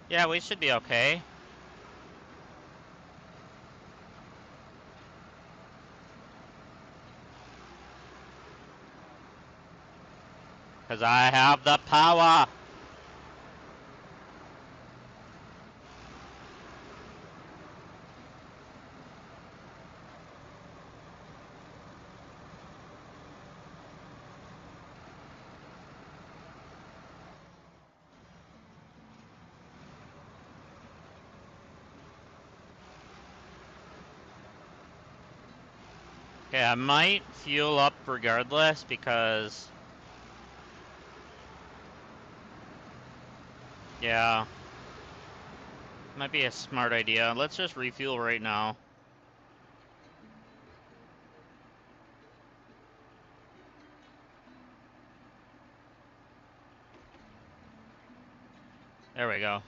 Yeah, we should be okay. Because I have the power. Okay, I might fuel up regardless because... Yeah. Might be a smart idea. Let's just refuel right now. There we go.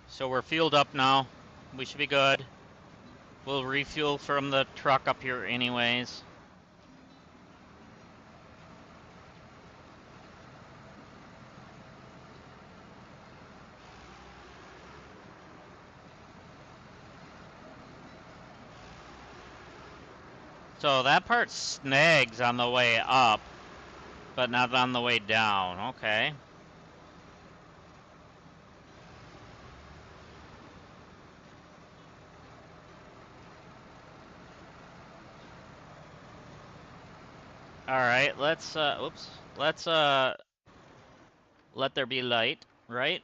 So we're fueled up now. We should be good. We'll refuel from the truck up here anyways. So that part snags on the way up, but not on the way down. Okay. Alright, let's, oops. Let's, let there be light, right?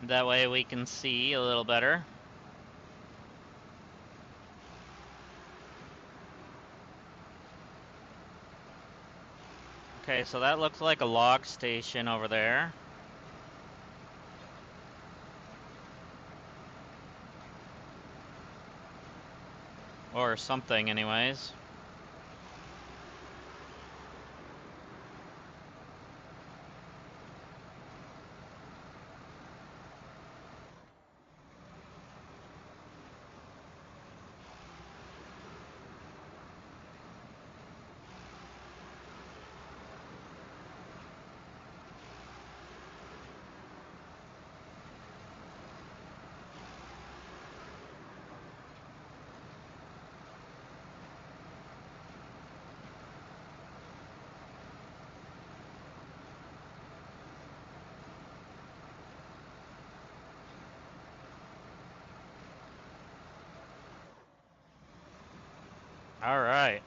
That way we can see a little better. Okay, so that looks like a log station over there. Or something, anyways. Alright.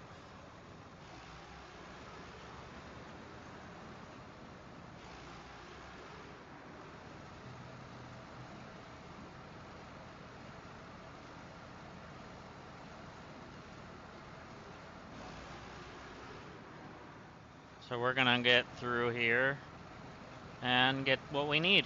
So we're gonna get through here and get what we need.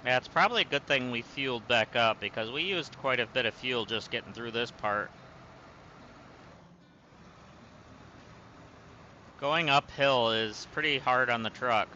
Yeah, it's probably a good thing we fueled back up because we used quite a bit of fuel just getting through this part. Going uphill is pretty hard on the truck.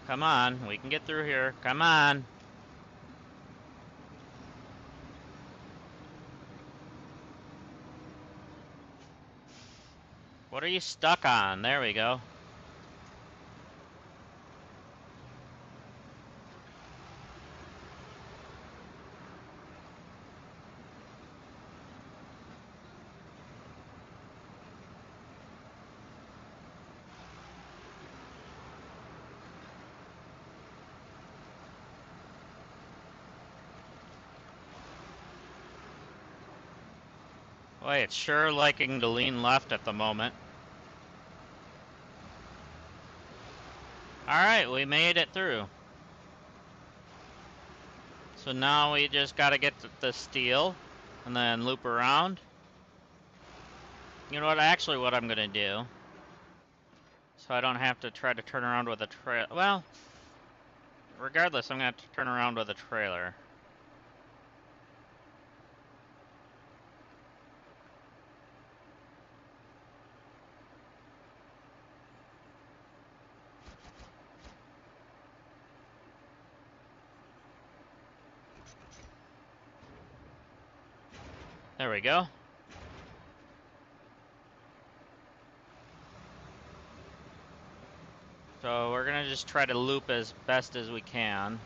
Come on, we can get through here. Come on. What are you stuck on? There we go. Boy, it's sure liking to lean left at the moment. Alright, we made it through. So now we just gotta get the steel and then loop around. You know what, actually what I'm gonna do, so I don't have to try to turn around with a trail. Well, regardless, I'm gonna have to turn around with a trailer. There we go. So we're gonna just try to loop as best as we can.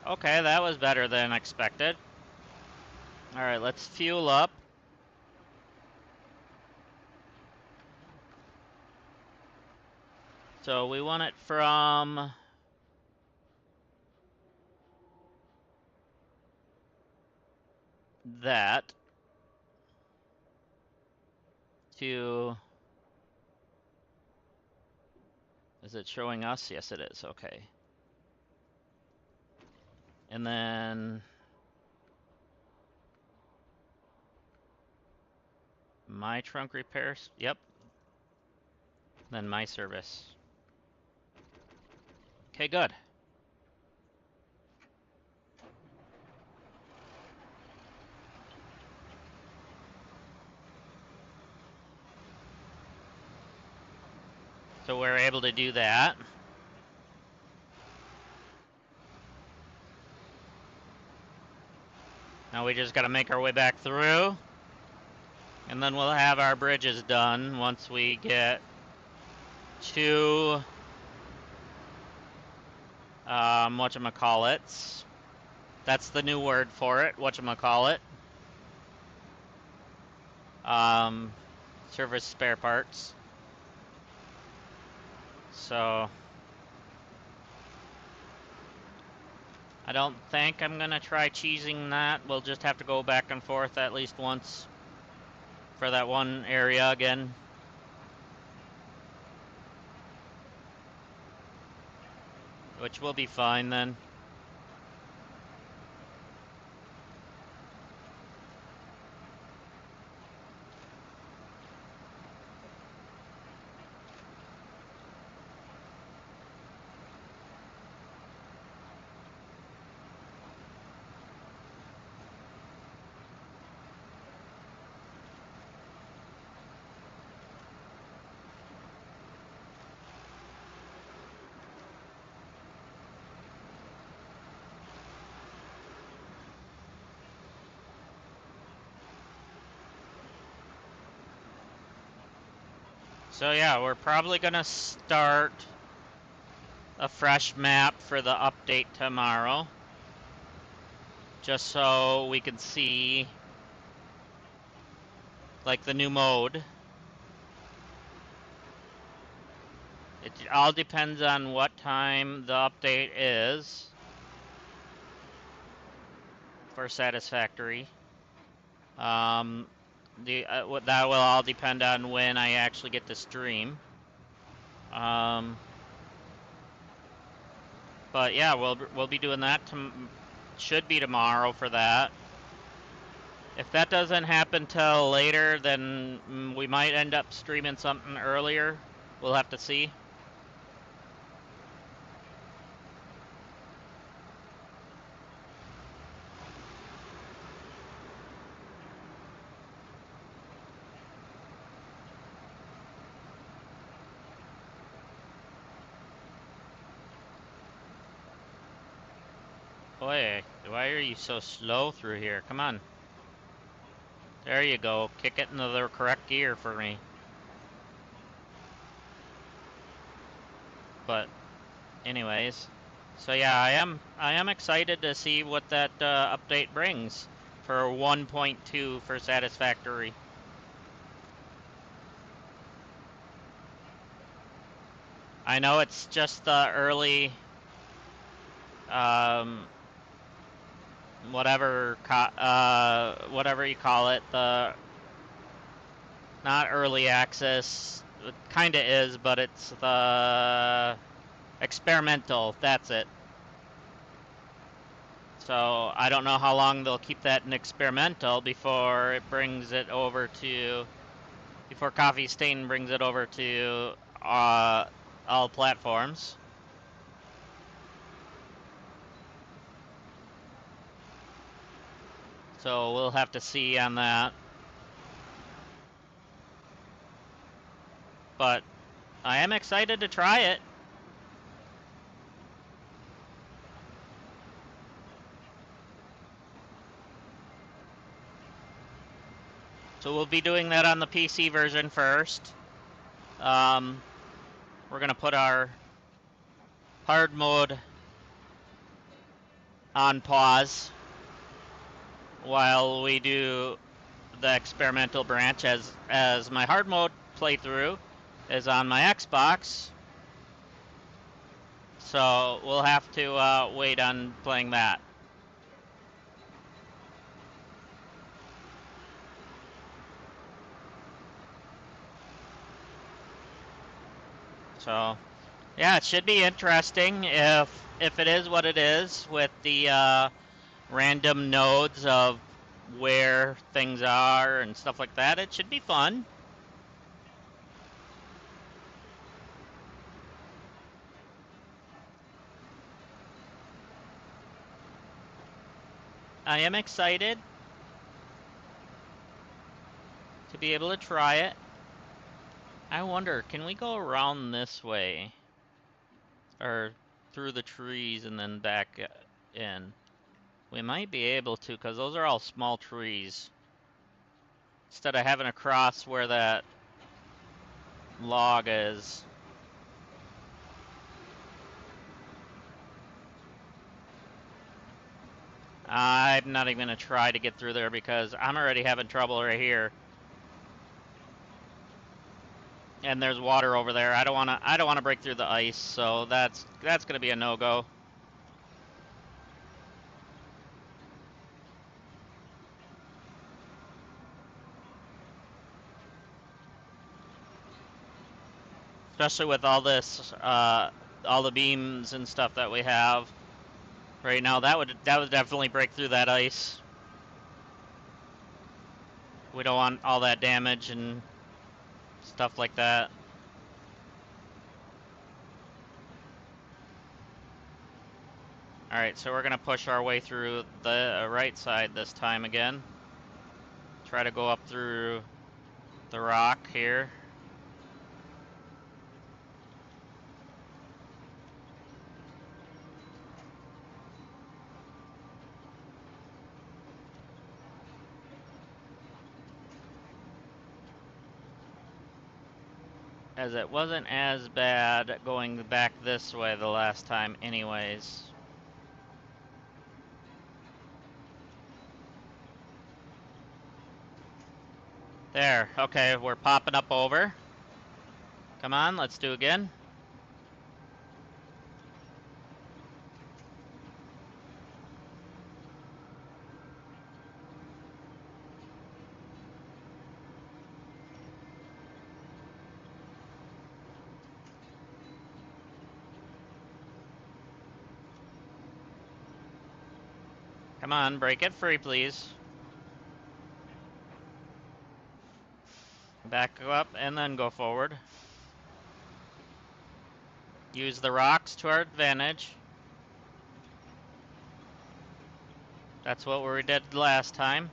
Okay, that was better than expected. Alright, let's fuel up. So we want it from that to... Is it showing us? Yes, it is. Okay. And then... My trunk repairs. Yep. Then my service. Okay, good. So we're able to do that. Now we just gotta make our way back through. And then we'll have our bridges done once we get to... whatchamacallits. That's the new word for it, whatchamacallit. Service spare parts. So... I don't think I'm gonna try cheesing that. We'll just have to go back and forth at least once for that one area again. Which will be fine then. So yeah, we're probably gonna start a fresh map for the update tomorrow. Just so we can see like the new mode. It all depends on what time the update is for satisfactory. That will all depend on when I actually get to stream. But yeah, we'll be doing that. Should be tomorrow for that. If that doesn't happen till later, then we might end up streaming something earlier. We'll have to see. Boy, why are you so slow through here? Come on. There you go. Kick it into the correct gear for me. But, anyways. So yeah, I am excited to see what that update brings for 1.2 for satisfactory. I know it's just the early, whatever you call it, the not early access. It kind of is, but it's the experimental. That's it. So I don't know how long they'll keep that in experimental before it brings it over to, before Coffee Stain brings it over to all platforms. So we'll have to see on that. But I am excited to try it. So we'll be doing that on the PC version first. We're going to put our hard mode on pause while we do the experimental branch, as my hard mode playthrough is on my Xbox. So we'll have to wait on playing that. So yeah, it should be interesting if it is what it is with the random nodes of where things are and stuff like that. It should be fun. I am excited to be able to try it. I wonder, can we go around this way? Or through the trees and then back in? We might be able to, because those are all small trees. Instead of having to cross where that log is. I'm not even going to try to get through there because I'm already having trouble right here. And there's water over there. I don't want to break through the ice, so that's going to be a no-go. Especially with all this all the beams and stuff that we have right now, that would definitely break through that ice. We don't want all that damage and stuff like that. Alright, so we're going to push our way through the right side this time again. Try to go up through the rock here. As it wasn't as bad going back this way the last time anyways. There, okay, we're popping up over. Come on, let's do again. Come on, break it free, please. Back up and then go forward. Use the rocks to our advantage. That's what we did last time.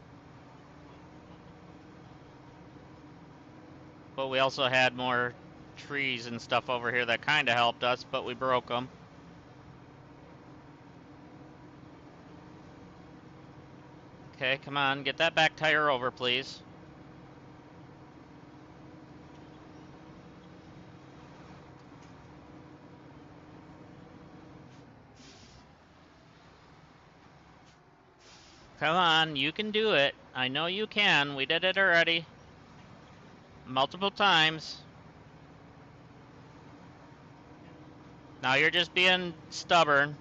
But we also had more trees and stuff over here that kind of helped us, but we broke them. Okay, come on, get that back tire over, please. Come on, you can do it. I know you can. We did it already. Multiple times. Now you're just being stubborn.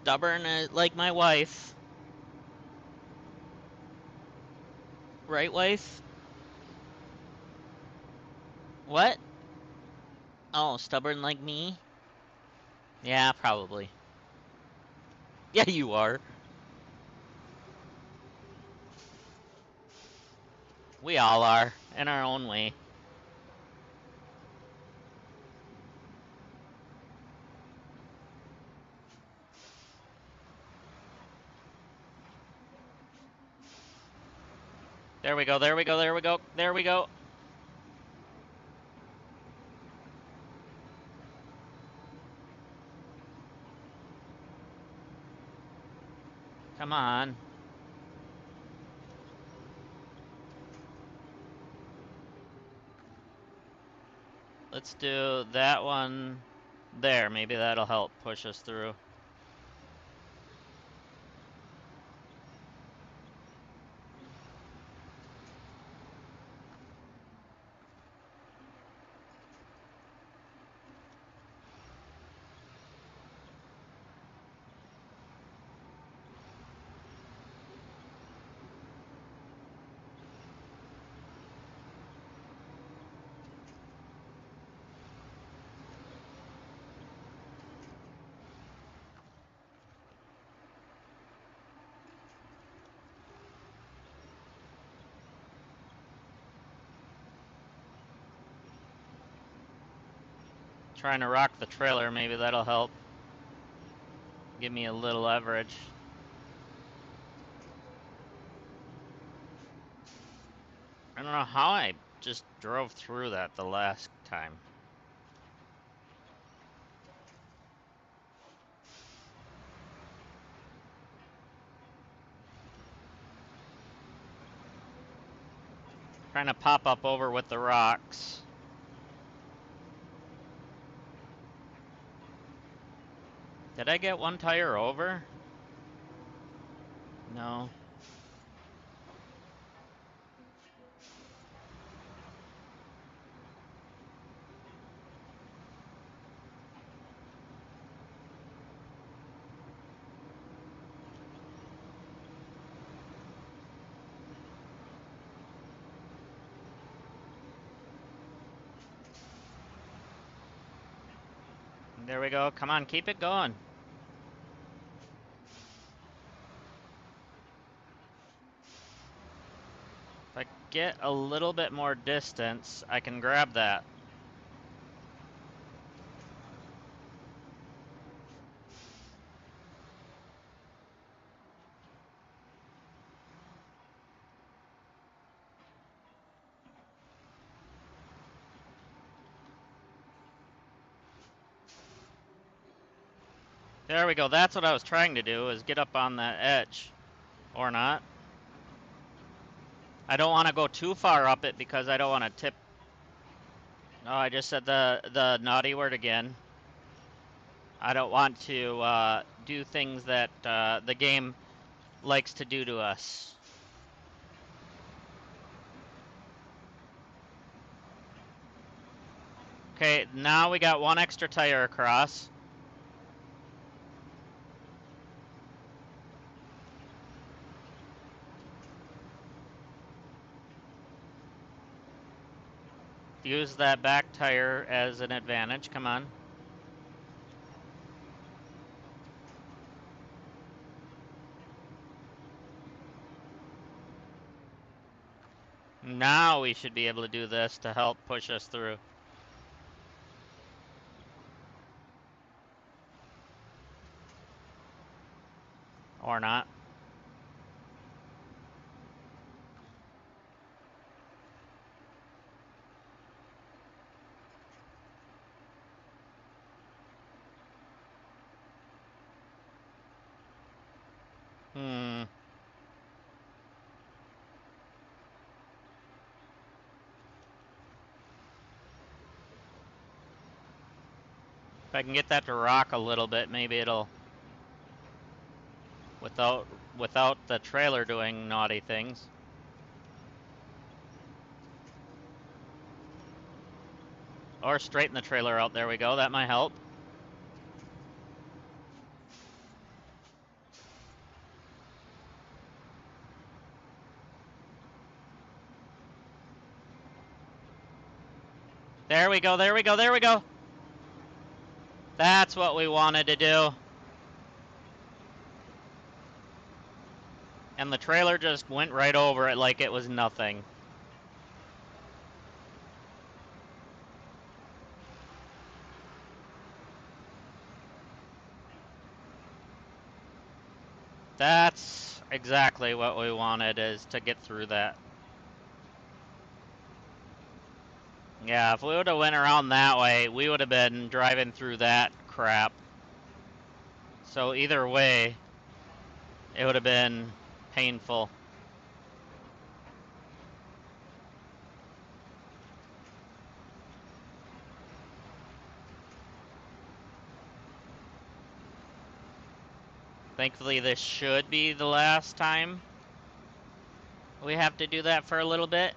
Stubborn like my wife. Right, wife? What? Oh, stubborn like me? Yeah, probably. Yeah, you are. We all are, in our own way. There we go, there we go, there we go, there we go. Come on. Let's do that one there. Maybe that'll help push us through. Trying to rock the trailer, maybe that'll help. Give me a little leverage. I don't know how I just drove through that the last time. Trying to pop up over with the rocks. Did I get one tire over? No. There we go. Come on, keep it going. If I get a little bit more distance, I can grab that. There we go. That's what I was trying to do, is get up on that edge. Or not. I don't want to go too far up it because I don't want to tip. No, I just said the naughty word again. I don't want to do things that the game likes to do to us. Okay, now we got one extra tire across. Use that back tire as an advantage. Come on. Now we should be able to do this to help push us through. Or not. Hmm. If I can get that to rock a little bit, maybe it'll... Without the trailer doing naughty things. Or straighten the trailer out. There we go. That might help. There we go, there we go, there we go. That's what we wanted to do. And the trailer just went right over it like it was nothing. That's exactly what we wanted, is to get through that. Yeah, if we would have went around that way, we would have been driving through that crap. So either way, it would have been painful. Thankfully, this should be the last time we have to do that for a little bit.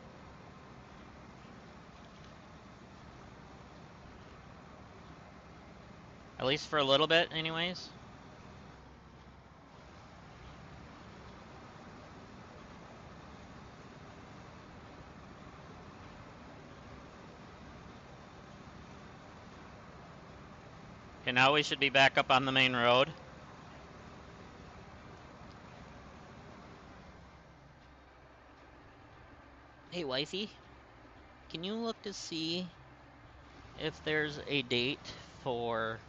At least for a little bit, anyways. Okay, now we should be back up on the main road. Hey, wifey, can you look to see if there's a date for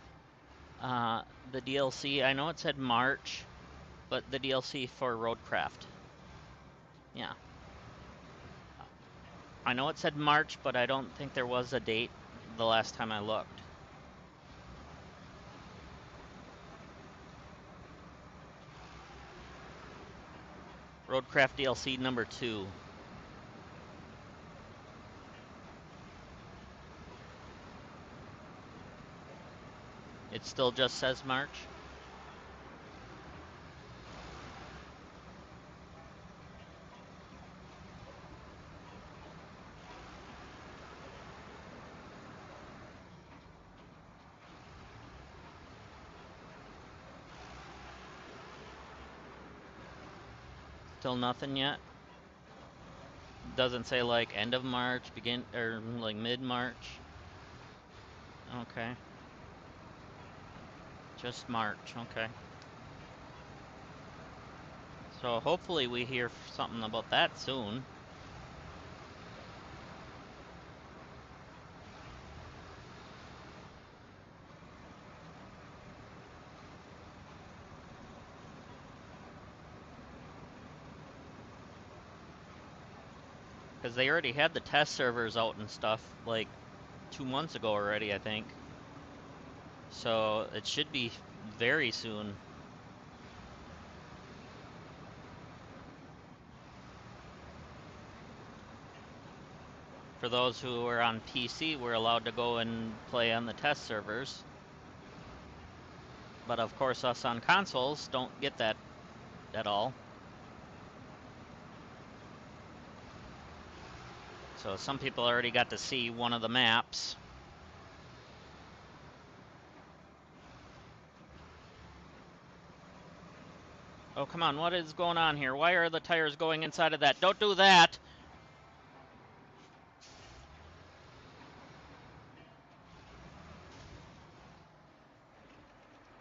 the DLC? I know it said March, but the DLC for Roadcraft. Yeah. I know it said March, but I don't think there was a date the last time I looked. Roadcraft DLC number 2. It still just says March. Still nothing yet. Doesn't say like end of March, begin, or like mid-March. Okay. Just March, okay. So hopefully we hear something about that soon. Because they already had the test servers out and stuff like 2 months ago already, I think. So it should be very soon. For those who are on PC, we're allowed to go and play on the test servers. But of course, us on consoles don't get that at all. So some people already got to see one of the maps. Oh, come on, what is going on here? Why are the tires going inside of that? Don't do that!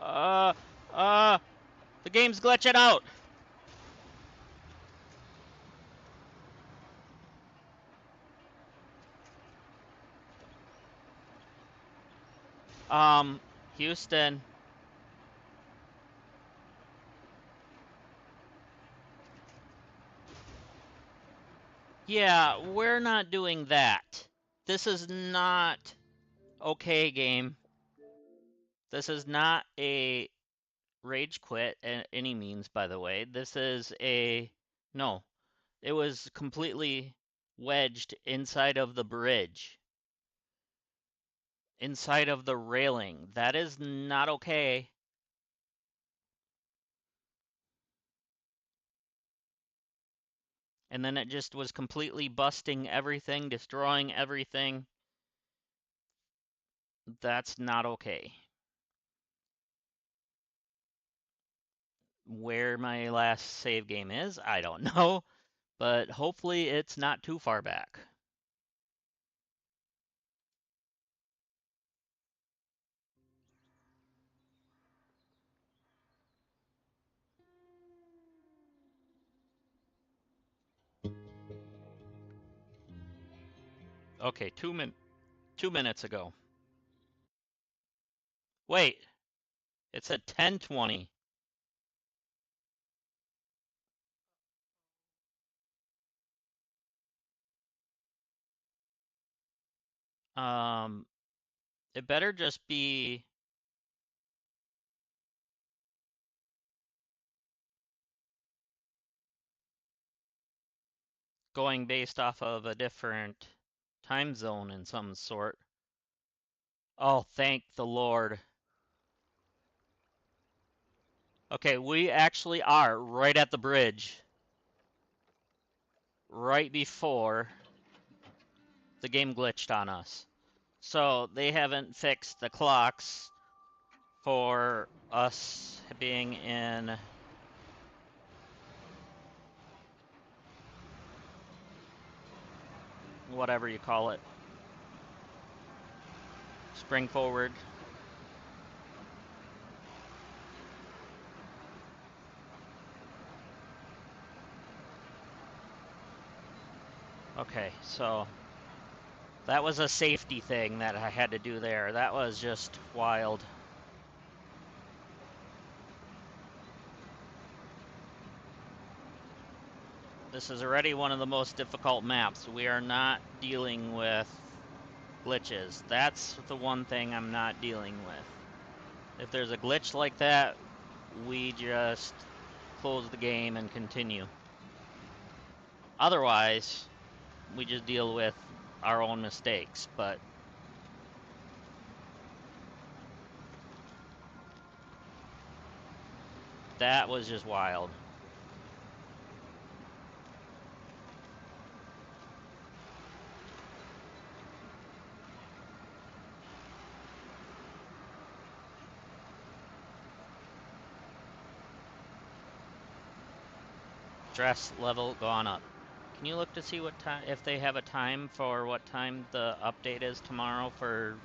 Uh, the game's glitching out! Houston. Yeah, we're not doing that. This is not okay, game. This is not a rage quit at any means, by the way. This is a... No. It was completely wedged inside of the bridge. Inside of the railing. That is not okay. And then it just was completely busting everything, destroying everything. That's not okay. Where my last save game is, I don't know, but hopefully it's not too far back. Okay, 2 minutes ago. Wait, it said 10:20. It better just be going based off of a different time zone in some sort. Oh, thank the Lord. Okay, we actually are right at the bridge. Right before the game glitched on us. So they haven't fixed the clocks for us being in whatever you call it. Spring forward. Okay, so that was a safety thing that I had to do there. That was just wild. This is already one of the most difficult maps. We are not dealing with glitches. That's the one thing I'm not dealing with. If there's a glitch like that, we just close the game and continue. Otherwise, we just deal with our own mistakes, but that was just wild. Stress level gone up. Can you look to see what time, if they have a time for what time the update is tomorrow for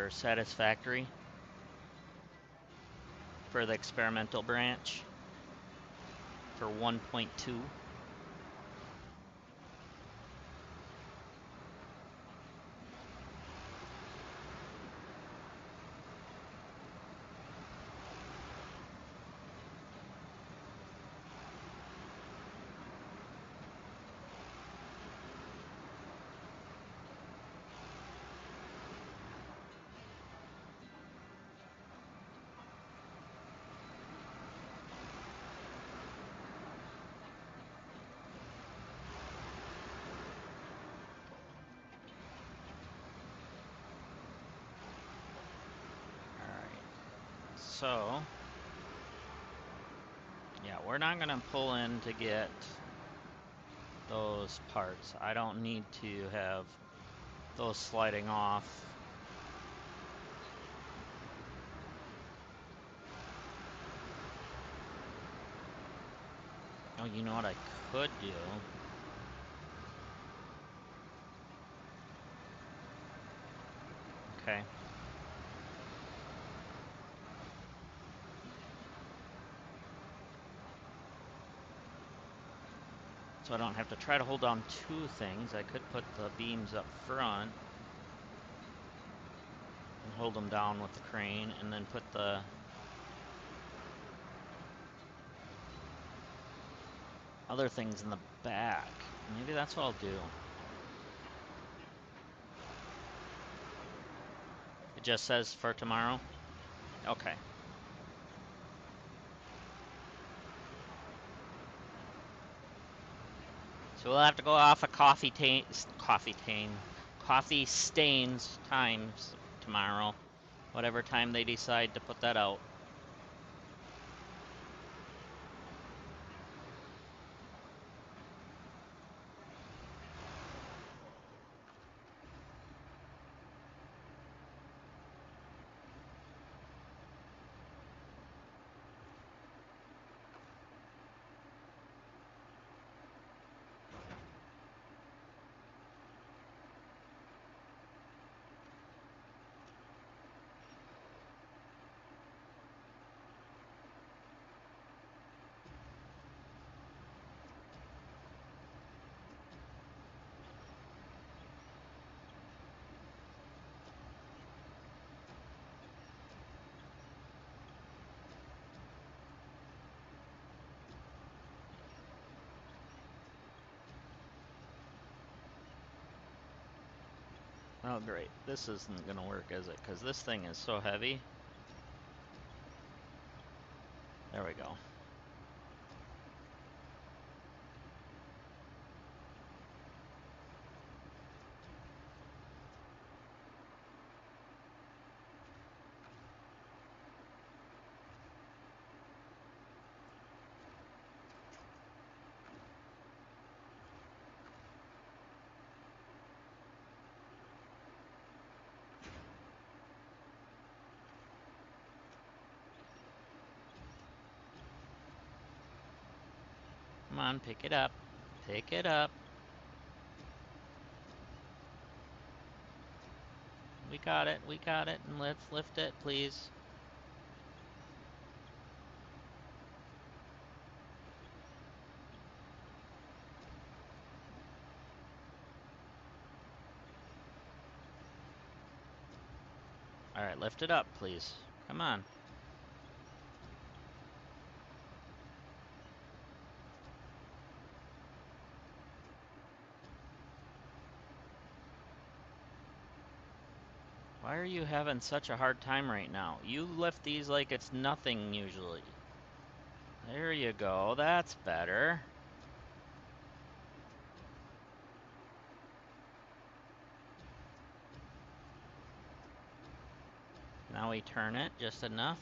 Satisfactory? For the experimental branch? For 1.2? So, yeah, we're not gonna pull in to get those parts. I don't need to have those sliding off. Oh, you know what I could do? Okay. So I don't have to try to hold down two things. I could put the beams up front and hold them down with the crane, and then put the other things in the back. Maybe that's what I'll do. It just says for tomorrow? Okay. So we'll have to go off of Coffee Stain's times tomorrow. Whatever time they decide to put that out. Oh great, this isn't gonna work, is it? Because this thing is so heavy. There we go. Come on, pick it up. Pick it up. We got it, and let's lift it, please. Alright, lift it up, please. Come on. Why are you having such a hard time right now? You lift these like it's nothing usually. There you go, that's better. Now we turn it just enough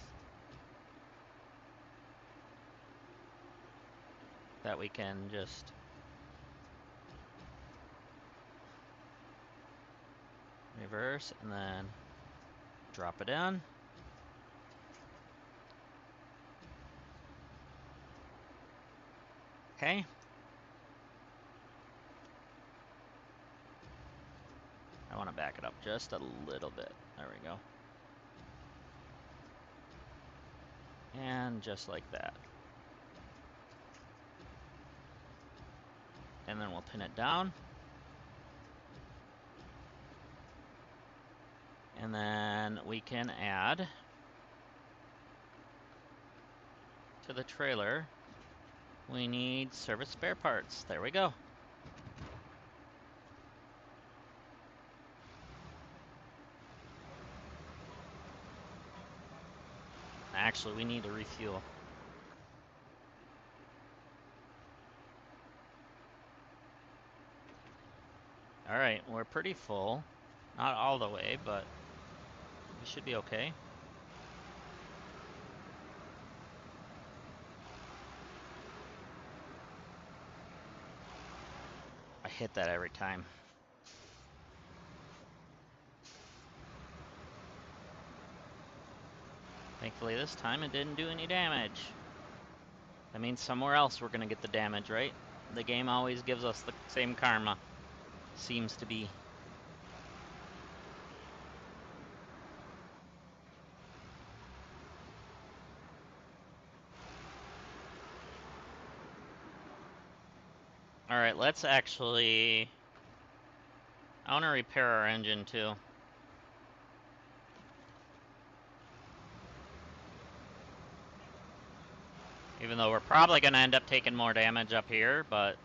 that we can just reverse and then drop it in. Okay. I want to back it up just a little bit. There we go. And just like that. And then we'll pin it down. And then we can add to the trailer. We need service spare parts. There we go. Actually, we need to refuel. Alright, we're pretty full. Not all the way, but we should be okay. I hit that every time. Thankfully this time it didn't do any damage. That means somewhere else we're gonna get the damage, right? The game always gives us the same karma. Seems to be. Alright, let's actually... I want to repair our engine too. Even though we're probably going to end up taking more damage up here, but...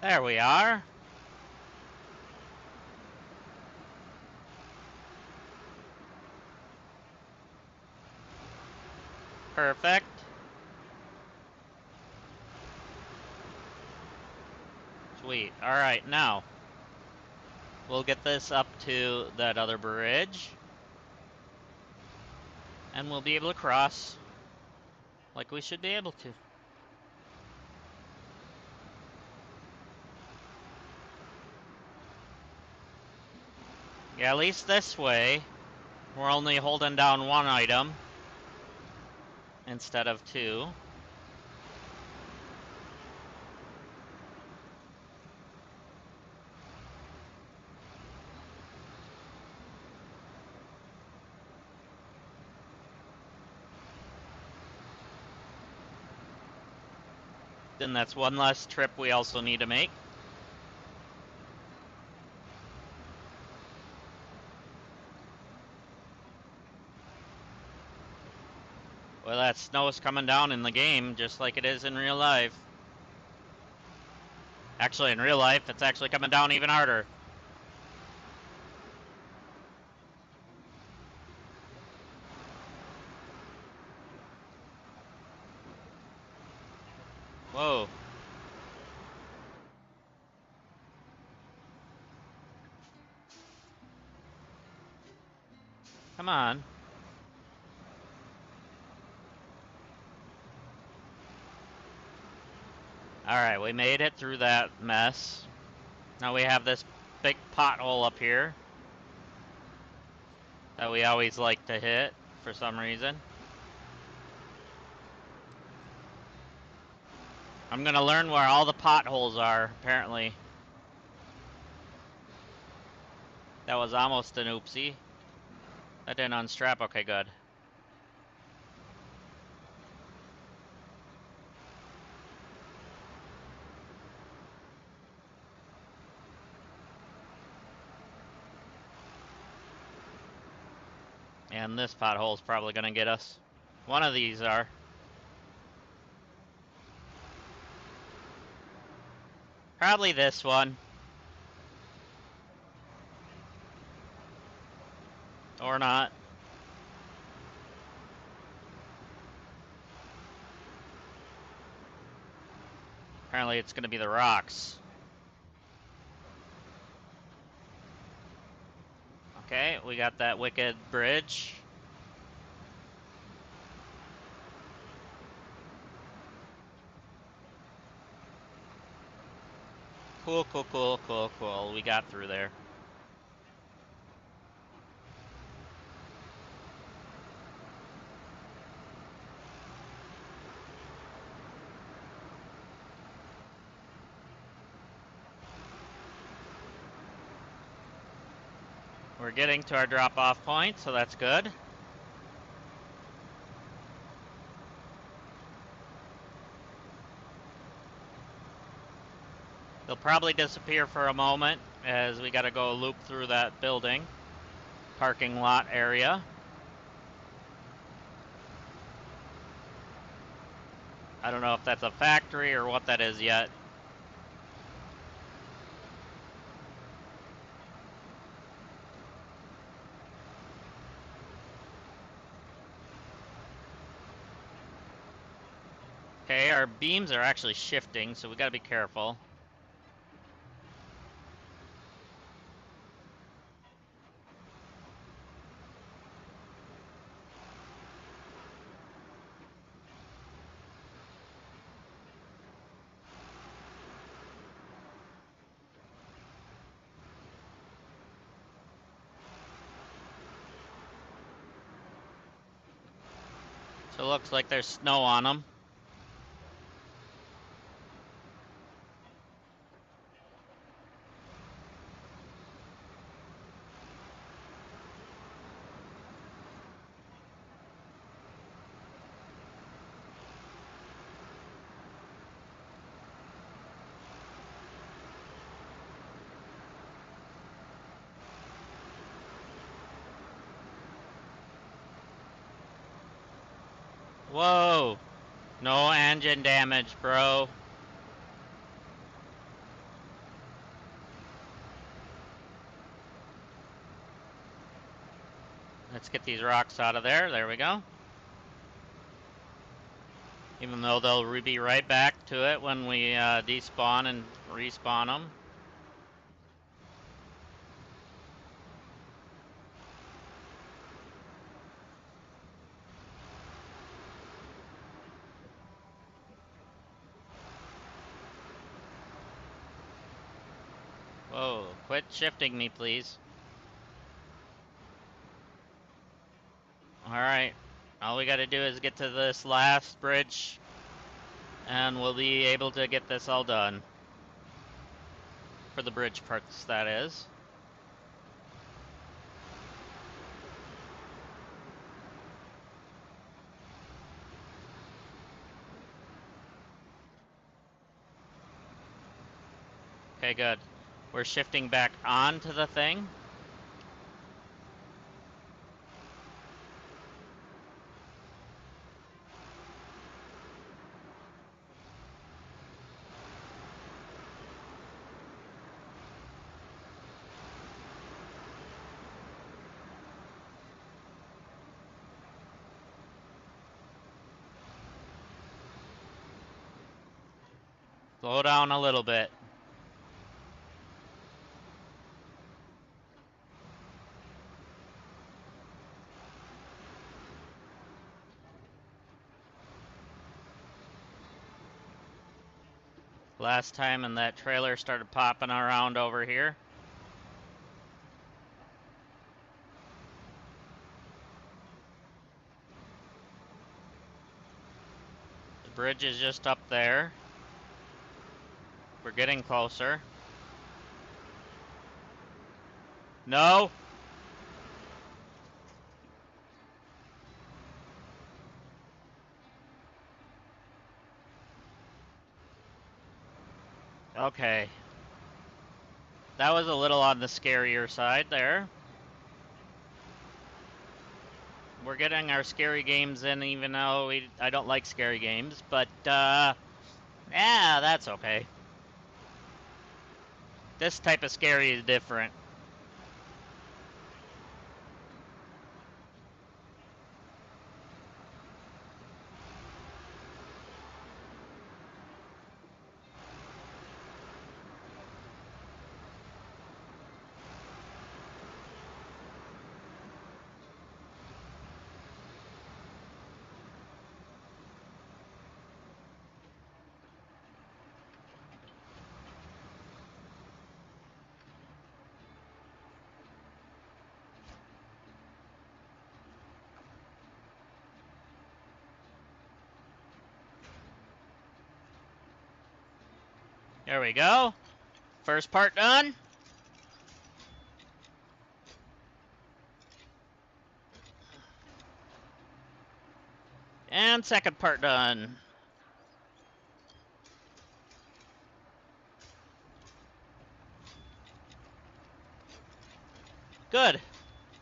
There we are. Perfect. Sweet. Alright, now. We'll get this up to that other bridge. And we'll be able to cross. Like we should be able to. Yeah, at least this way, we're only holding down one item instead of two. Then that's one less trip we also need to make. Well, that snow's coming down in the game, just like it is in real life. Actually, in real life, it's actually coming down even harder. Whoa. Come on. Alright, we made it through that mess. Now we have this big pothole up here that we always like to hit for some reason. I'm gonna learn where all the potholes are, apparently. That was almost an oopsie. That didn't unstrap, okay, good. And this pothole's probably gonna get us. One of these are. Probably this one. Or not. Apparently it's gonna be the rocks. Okay, we got that wicked bridge. Cool, cool, cool, cool, cool. We got through there. We're getting to our drop-off point, so that's good. They'll probably disappear for a moment as we gotta go loop through that building. Parking lot area. I don't know if that's a factory or what that is yet. Okay, our beams are actually shifting, so we gotta be careful. So it looks like there's snow on them. Whoa! No engine damage, bro. Let's get these rocks out of there. There we go. Even though they'll be right back to it when we despawn and respawn them. Whoa, quit shifting me, please. Alright, all we gotta do is get to this last bridge, and we'll be able to get this all done. For the bridge parts, that is. Okay, good. We're shifting back onto the thing. Slow down a little bit. Last time and that trailer started popping around over here. The bridge is just up there. We're getting closer. No! Okay. That was a little on the scarier side there. We're getting our scary games in, even though I don't like scary games, but, yeah, that's okay. This type of scary is different. There we go. First part done. And second part done. Good.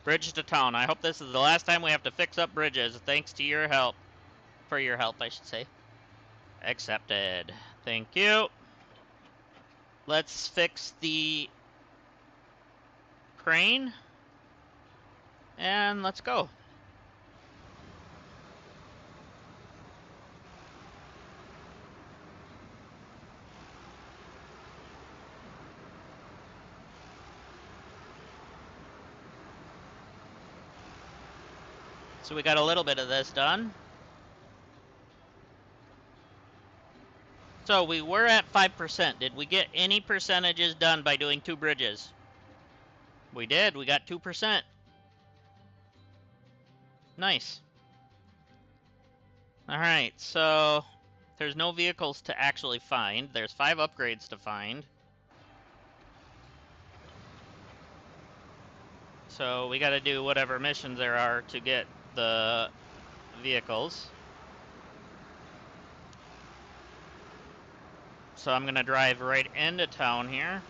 Bridge to town. I hope this is the last time we have to fix up bridges. Thanks to your help. For your help, I should say. Accepted. Thank you. Let's fix the crane. And let's go. So we got a little bit of this done. So we were at 5%. Did we get any percentages done by doing 2 bridges? We did. We got 2%. Nice. Alright, so there's no vehicles to actually find. There's 5 upgrades to find. So we gotta do whatever missions there are to get the vehicles. So I'm gonna drive right into town here.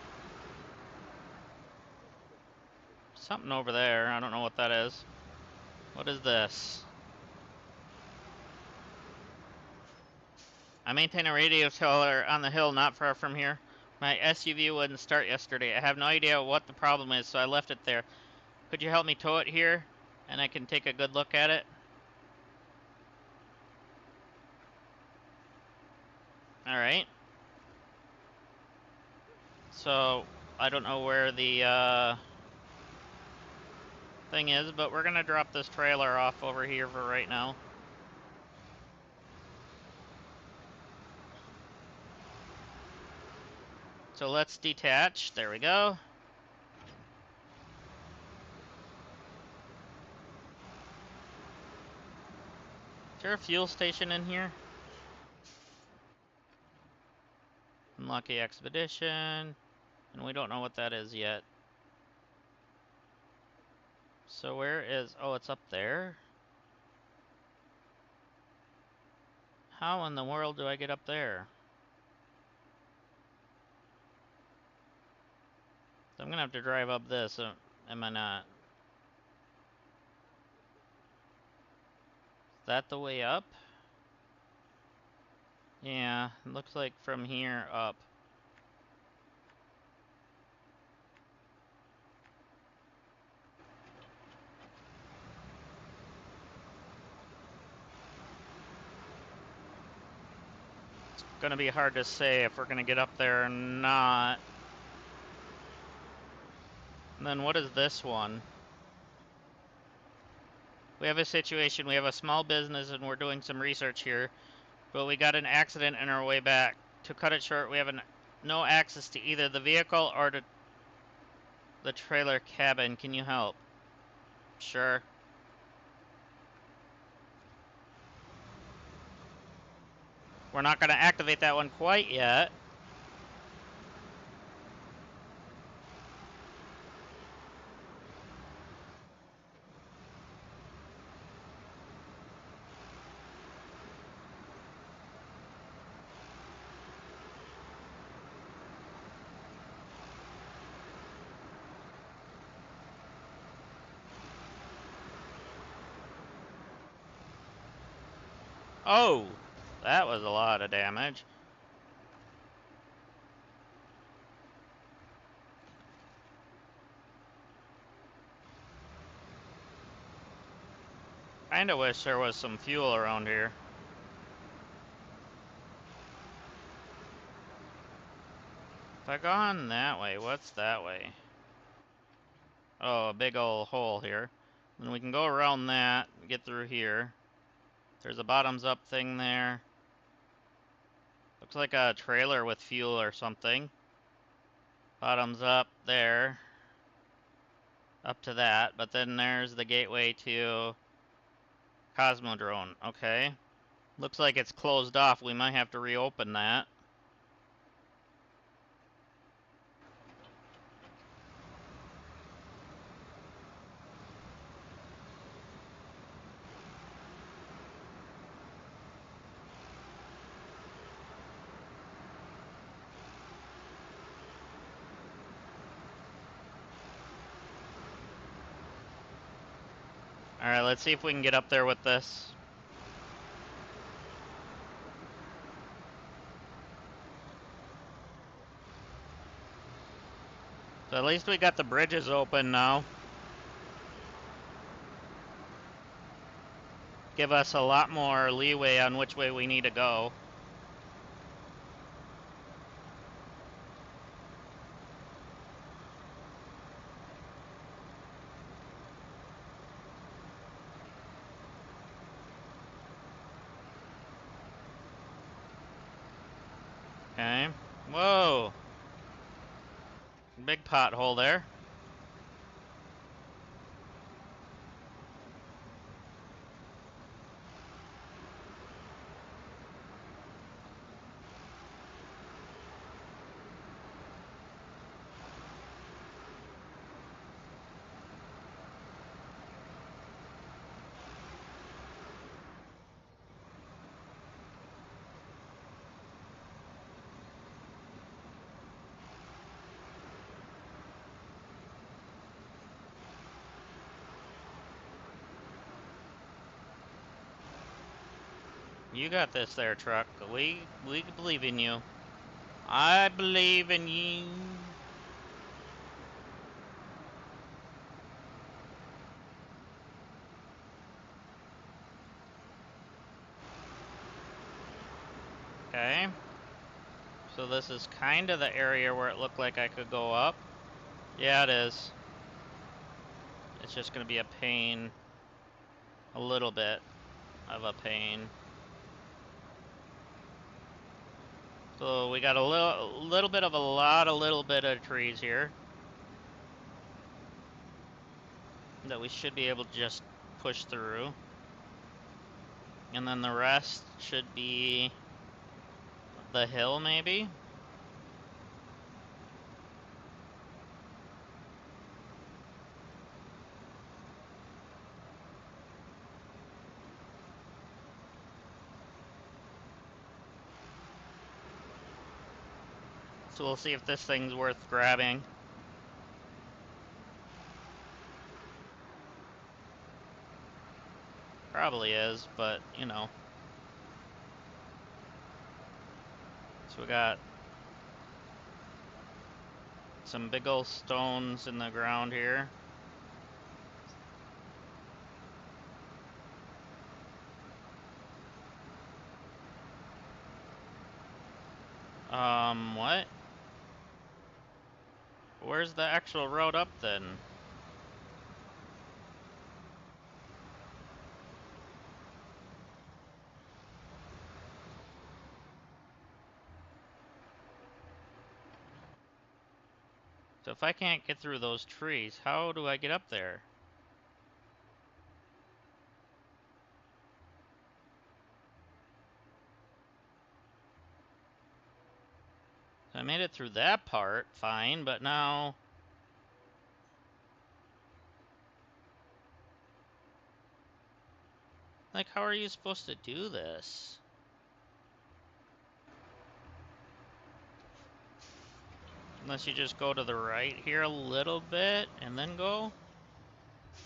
Something over there. I don't know what that is. What is this? I maintain a radio tower on the hill not far from here. My SUV wouldn't start yesterday. I have no idea what the problem is, so I left it there. Could you help me tow it here? And I can take a good look at it? Alright. So, I don't know where the thing is, but we're gonna drop this trailer off over here for right now. So let's detach. There we go. Is there a fuel station in here? Unlucky expedition. And we don't know what that is yet. So where is... Oh, it's up there. How in the world do I get up there? So I'm gonna have to drive up this, am I not? Is that the way up? Yeah, it looks like from here up. It's gonna be hard to say if we're gonna get up there or not. And then what is this one? We have a situation, we have a small business and we're doing some research here, but we got an accident on our way back. To cut it short, we have no access to either the vehicle or to the trailer cabin. Can you help? Sure. We're not gonna activate that one quite yet. Oh, that was a lot of damage. Kinda wish there was some fuel around here. If I go on that way, what's that way? Oh, a big old hole here. Then we can go around that, get through here. There's a bottoms up thing there. Looks like a trailer with fuel or something. Bottoms up there. Up to that, but then there's the gateway to Cosmodrome. Okay. Looks like it's closed off. We might have to reopen that. Alright, let's see if we can get up there with this. So at least we got the bridges open now. Give us a lot more leeway on which way we need to go. Okay. Whoa. Big pothole there. You got this there, truck. We believe in you. I believe in you. Okay. So this is kind of the area where it looked like I could go up. Yeah, it is. It's just gonna be a pain. A little bit of a pain. So we got a little bit of a little bit of trees here that we should be able to just push through. And then the rest should be the hill, maybe? So we'll see if this thing's worth grabbing. Probably is, but, you know. So we got some big old stones in the ground here. What? Where's the actual road up then? So if I can't get through those trees, how do I get up there? So I made it through that part, fine, but now... Like, how are you supposed to do this? Unless you just go to the right here a little bit and then go?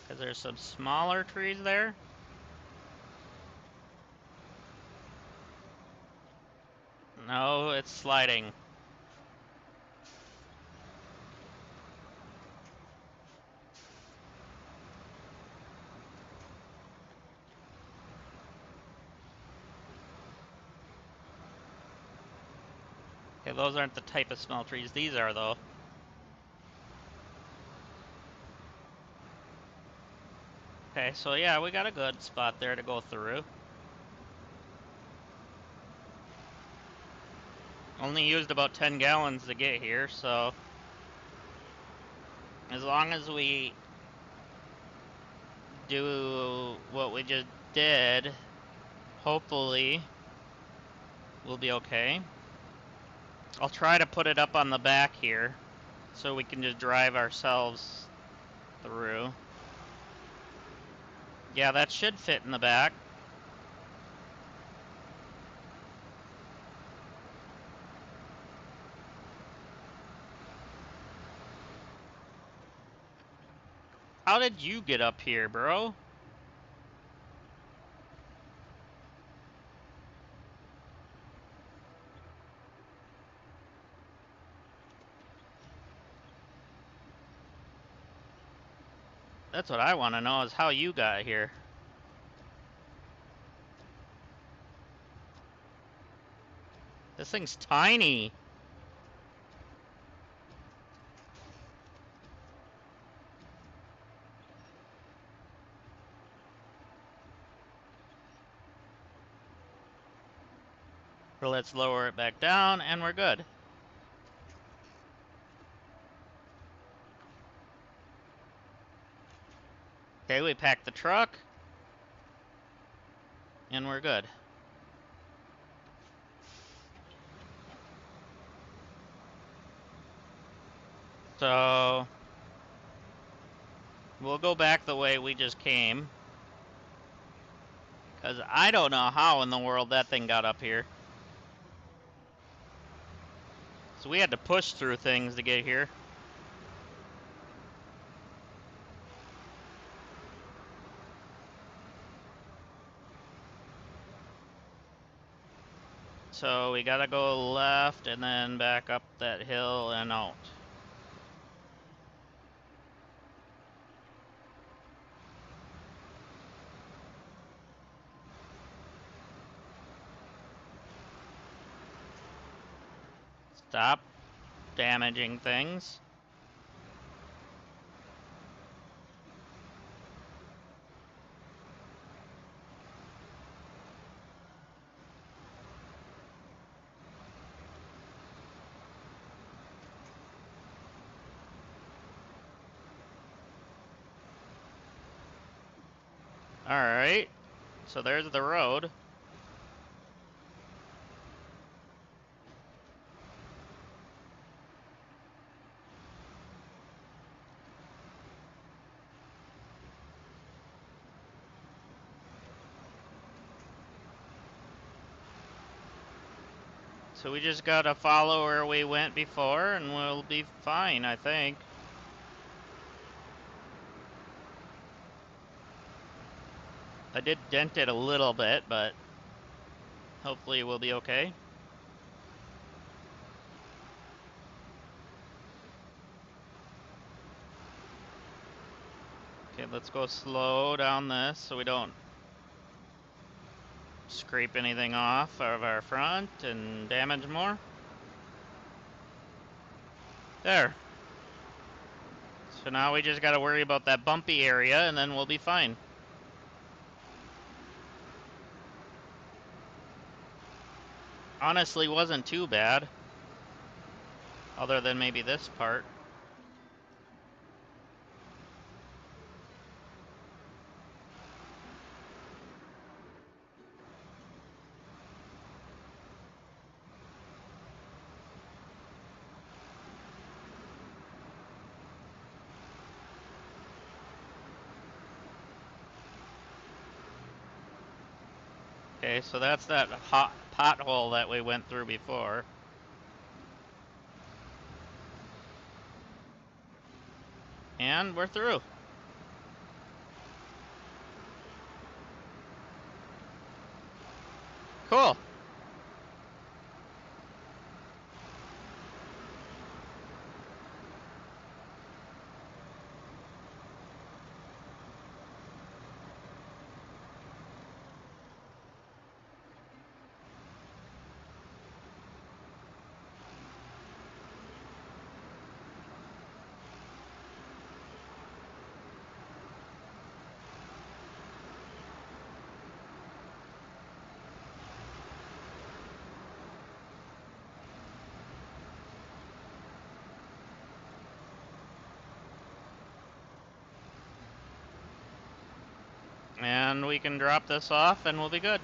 Because there's some smaller trees there? No, it's sliding. Okay, those aren't the type of small trees these are, though. Okay, so yeah, we got a good spot there to go through. Only used about 10 gallons to get here, so... As long as we do what we just did, hopefully we'll be okay. I'll try to put it up on the back here, so we can just drive ourselves through. Yeah, that should fit in the back. How did you get up here, bro? That's what I want to know, is how you got here. This thing's tiny. Well, let's lower it back down, and we're good. Okay, we packed the truck, and we're good. So, we'll go back the way we just came. Because I don't know how in the world that thing got up here. So we had to push through things to get here. So we gotta go left and then back up that hill and out. Stop damaging things. Alright, so there's the road. So we just gotta follow where we went before and we'll be fine, I think. I did dent it a little bit, but hopefully we'll be okay. Okay, let's go slow down this so we don't scrape anything off of our front and damage more. There. So now we just gotta worry about that bumpy area and then we'll be fine. Honestly, wasn't too bad. Other than maybe this part. Okay, so that's that hot pothole that we went through before. And we're through. Cool. And we can drop this off and we'll be good.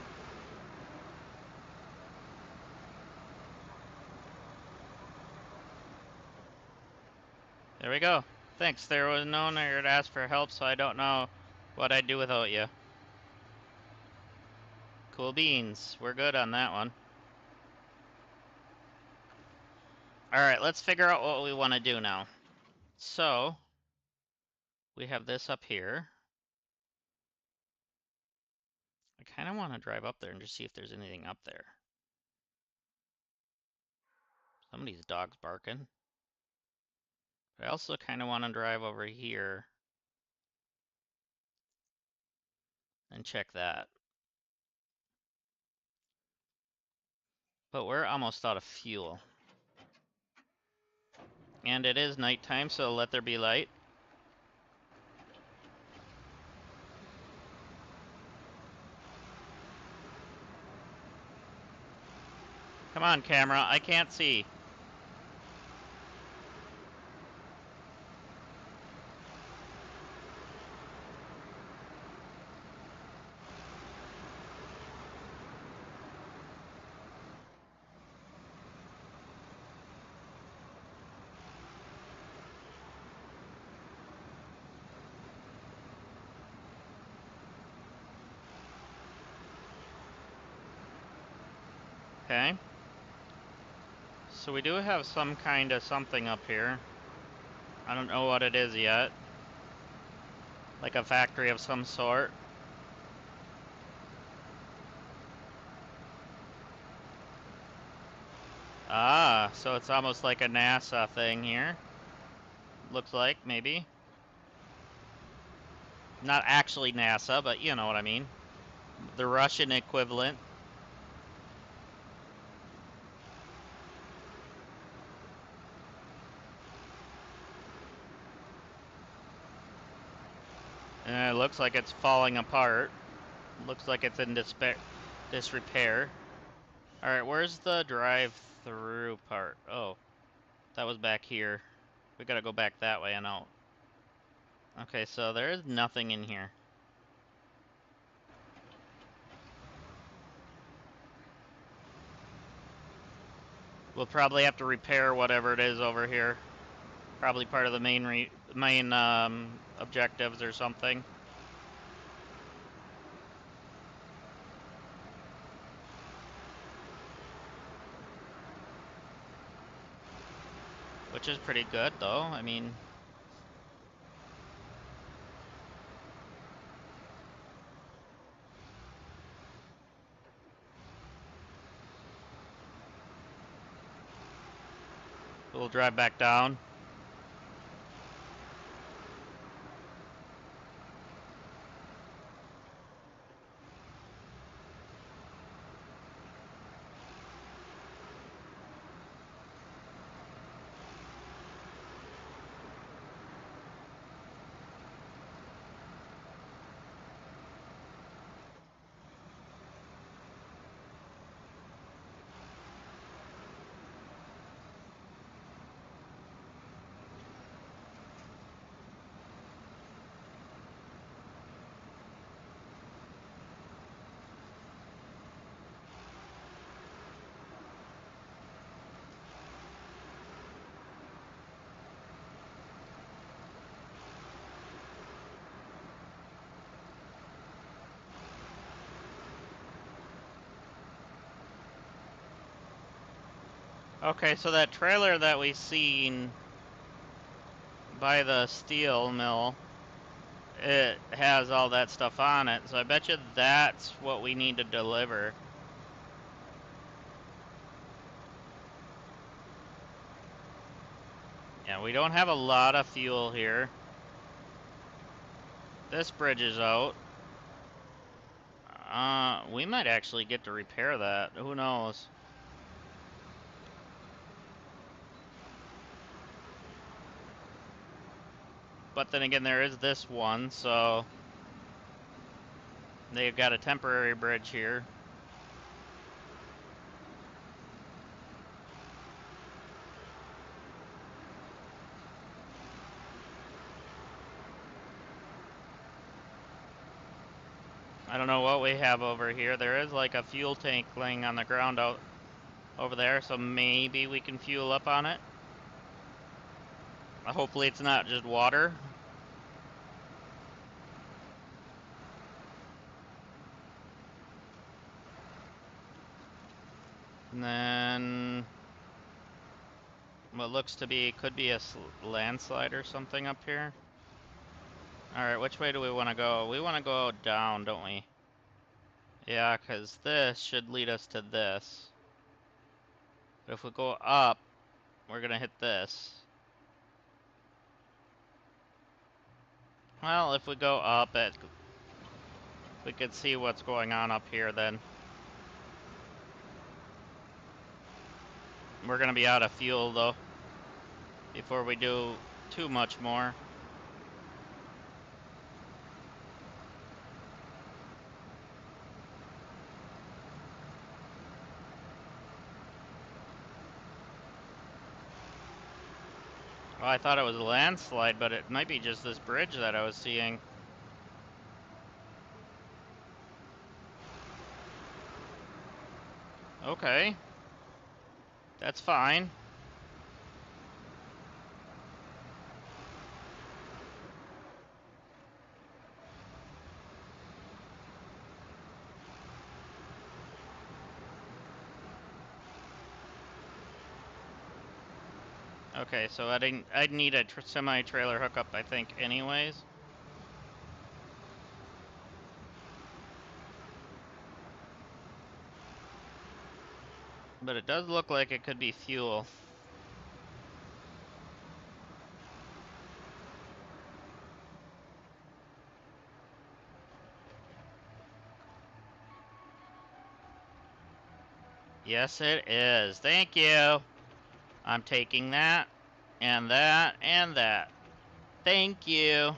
There we go. Thanks. There was no one here to ask for help, so I don't know what I'd do without you. Cool beans. We're good on that one. Alright, let's figure out what we want to do now. So, we have this up here. I kind of want to drive up there and just see if there's anything up there. Somebody's dog's barking. I also kind of want to drive over here and check that. But we're almost out of fuel. And it is nighttime, so let there be light. Come on, camera, I can't see. Okay. So we do have some kind of something up here. I don't know what it is yet. Like a factory of some sort. Ah, so it's almost like a NASA thing here. Looks like, maybe. Not actually NASA, but you know what I mean. The Russian equivalent. And it looks like it's falling apart. Looks like it's in disrepair. Alright, where's the drive-through part? Oh, that was back here. We gotta go back that way and out. Okay, so there is nothing in here. We'll probably have to repair whatever it is over here. Probably part of the main objectives or something. Which is pretty good, though. I mean... We'll drive back down. Okay, so that trailer that we seen by the steel mill, it has all that stuff on it, so I bet you that's what we need to deliver. Yeah, we don't have a lot of fuel here. This bridge is out. We might actually get to repair that. Who knows? But then again, there is this one, so they've got a temporary bridge here. I don't know what we have over here. There is like a fuel tank laying on the ground out over there, so maybe we can fuel up on it. Hopefully it's not just water. And then what looks to be, could be a landslide or something up here. Alright, which way do we want to go? We want to go down, don't we? Yeah, because this should lead us to this. But if we go up, we're going to hit this. Well, if we go up, we could see what's going on up here then. We're going to be out of fuel, though, before we do too much more. Well, I thought it was a landslide, but it might be just this bridge that I was seeing. Okay. That's fine. Okay, so I'd need a semi-trailer hookup, I think, anyways. But it does look like it could be fuel. Yes, it is. Thank you. I'm taking that, and that, and that. Thank you.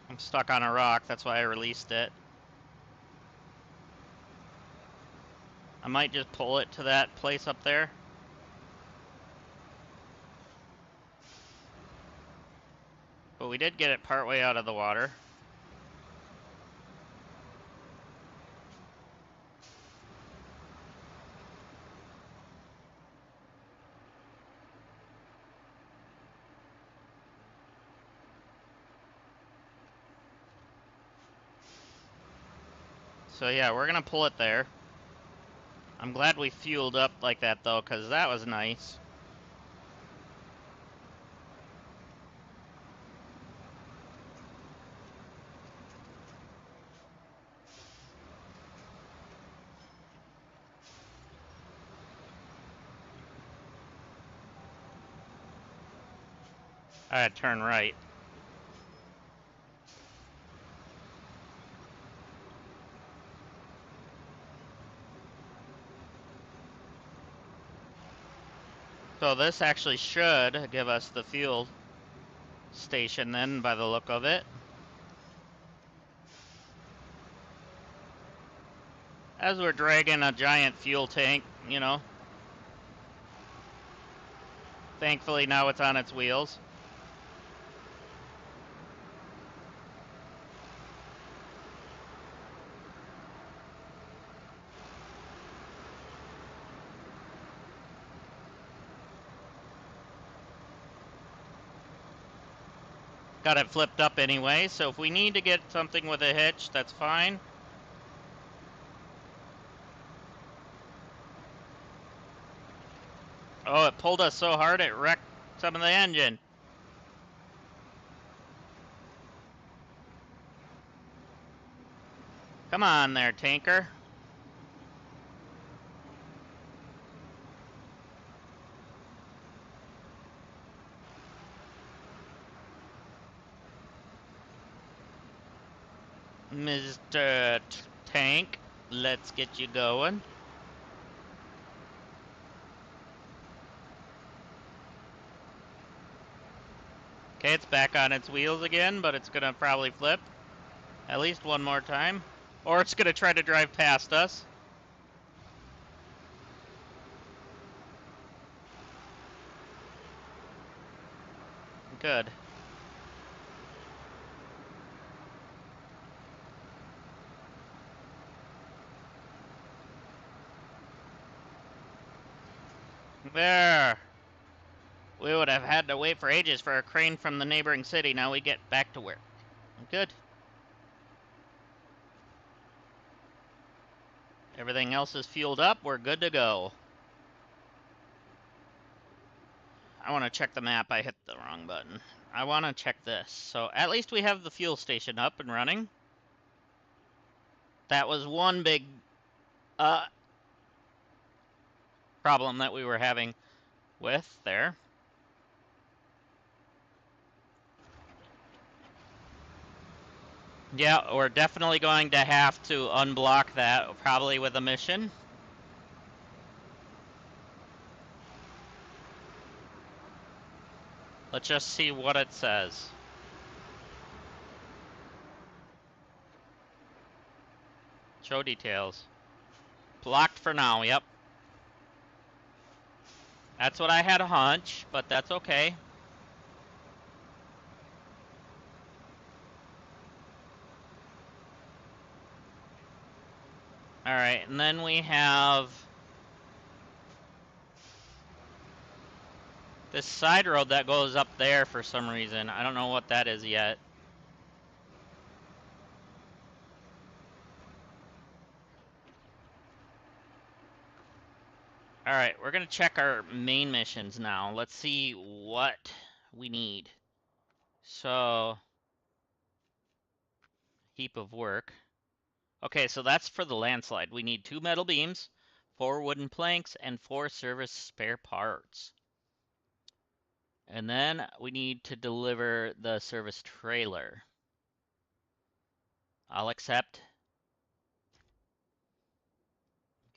I'm stuck on a rock, that's why I released it. I might just pull it to that place up there. But we did get it partway out of the water. So yeah, we're gonna pull it there. I'm glad we fueled up like that though, because that was nice. I had to turn right. So this actually should give us the fuel station then, by the look of it. As we're dragging a giant fuel tank, you know. Thankfully now it's on its wheels. Got it flipped up anyway, so if we need to get something with a hitch, that's fine. Oh, it pulled us so hard it wrecked some of the engine. Come on there, tanker. Mr. Tank, let's get you going. Okay, it's back on its wheels again, but it's gonna probably flip at least one more time. Or it's gonna try to drive past us. Good. There. We would have had to wait for ages for a crane from the neighboring city. Now we get back to work. Good. Everything else is fueled up. We're good to go. I want to check the map. I hit the wrong button. I want to check this. So at least we have the fuel station up and running. That was one big problem that we were having with there. Yeah, we're definitely going to have to unblock that, probably with a mission. Let's just see what it says. Show details. Blocked for now, yep. That's what I had a hunch, but that's okay. Alright, and then we have this side road that goes up there for some reason. I don't know what that is yet. Alright, we're gonna check our main missions now. Let's see what we need. So, heap of work. Okay, so that's for the landslide. We need 2 metal beams, 4 wooden planks, and 4 service spare parts. And then we need to deliver the service trailer. I'll accept.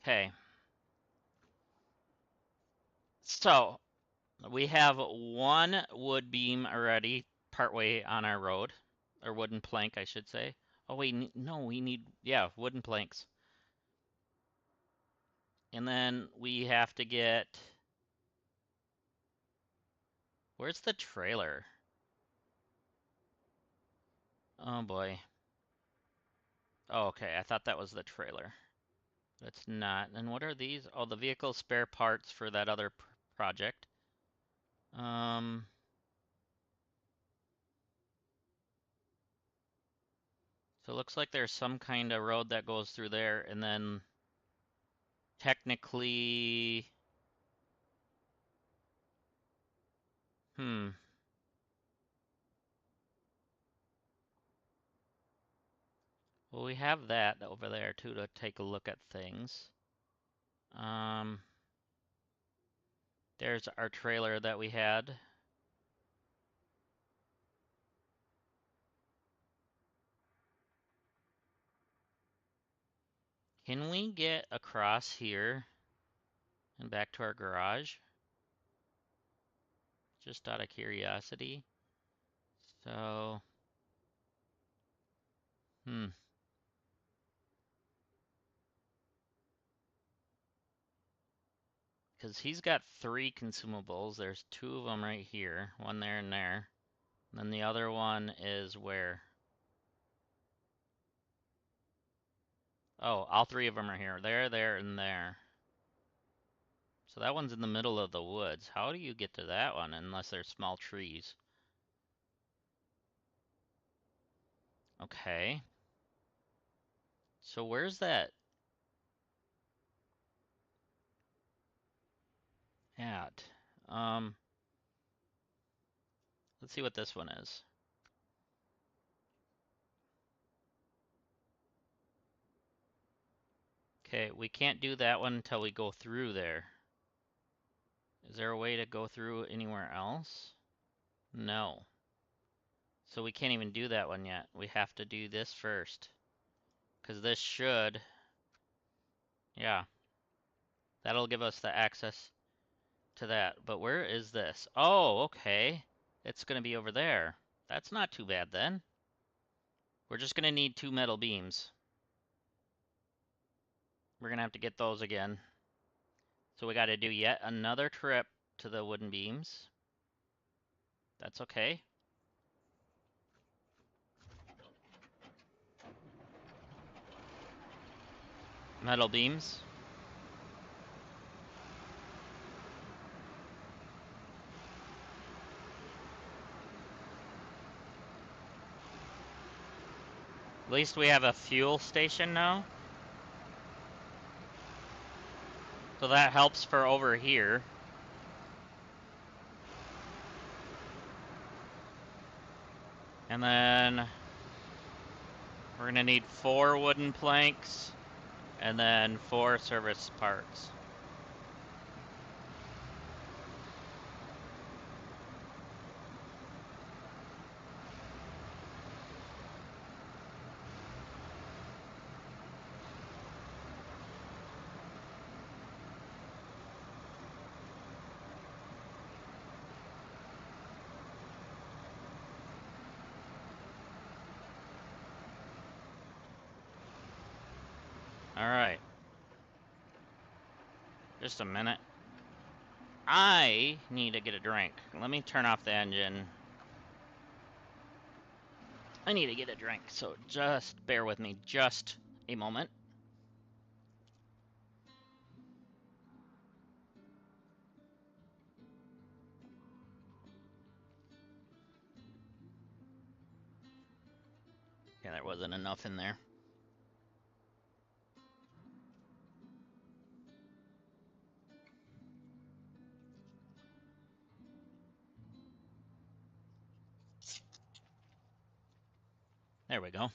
Okay. So, we have 1 wood beam already partway on our road. Or wooden plank, I should say. Oh, wait, no, we need, yeah, wooden planks. And then we have to get... Where's the trailer? Oh, boy. Oh, okay, I thought that was the trailer. It's not. And what are these? Oh, the vehicle spare parts for that other project. So it looks like there's some kind of road that goes through there, and then technically... Well, we have that over there, too, to take a look at things. There's our trailer that we had. Can we get across here and back to our garage? Just out of curiosity. So, because he's got 3 consumables. There's 2 of them right here, one there and there. And then the other one is where? Oh, all 3 of them are here. There, and there. So that one's in the middle of the woods. How do you get to that one unless there's small trees? Okay. So where's that at? Let's see what this one is. Okay, we can't do that one until we go through there. Is there a way to go through anywhere else? No. So we can't even do that one yet. We have to do this first. Because this should... Yeah. That'll give us the access to that. But where is this? Oh, okay. It's going to be over there. That's not too bad then. We're just going to need 2 metal beams. We're going to have to get those again. So we got to do yet another trip to the wooden beams. That's okay. Metal beams. At least we have a fuel station now. So that helps for over here. And then we're gonna need 4 wooden planks and then 4 service parts. Alright. Just a minute. I need to get a drink. Let me turn off the engine. I need to get a drink, so just bear with me just a moment. Yeah, there wasn't enough in there. There we go.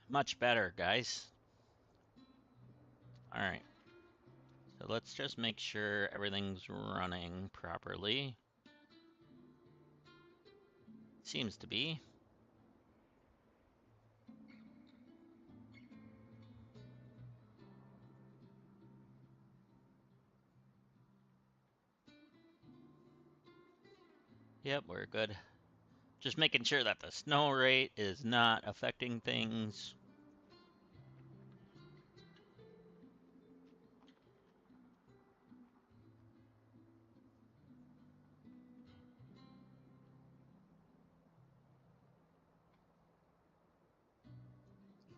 Much better, guys. Alright. So let's just make sure everything's running properly. Seems to be. Yep, we're good. Just making sure that the snow rate is not affecting things.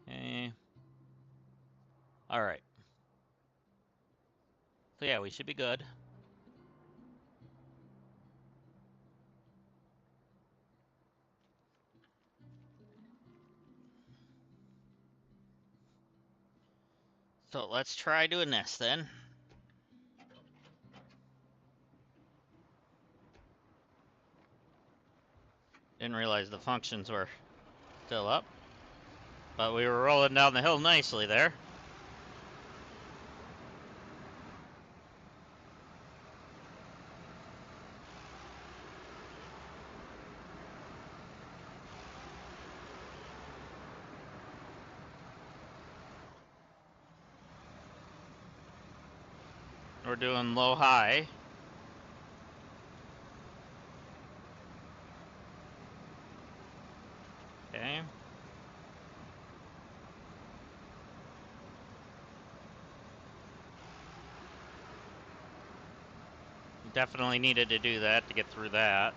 Okay. Alright. So yeah, we should be good. So let's try doing this then. Didn't realize the functions were still up. But we were rolling down the hill nicely there. We're doing low-high. Okay. Definitely needed to do that to get through that.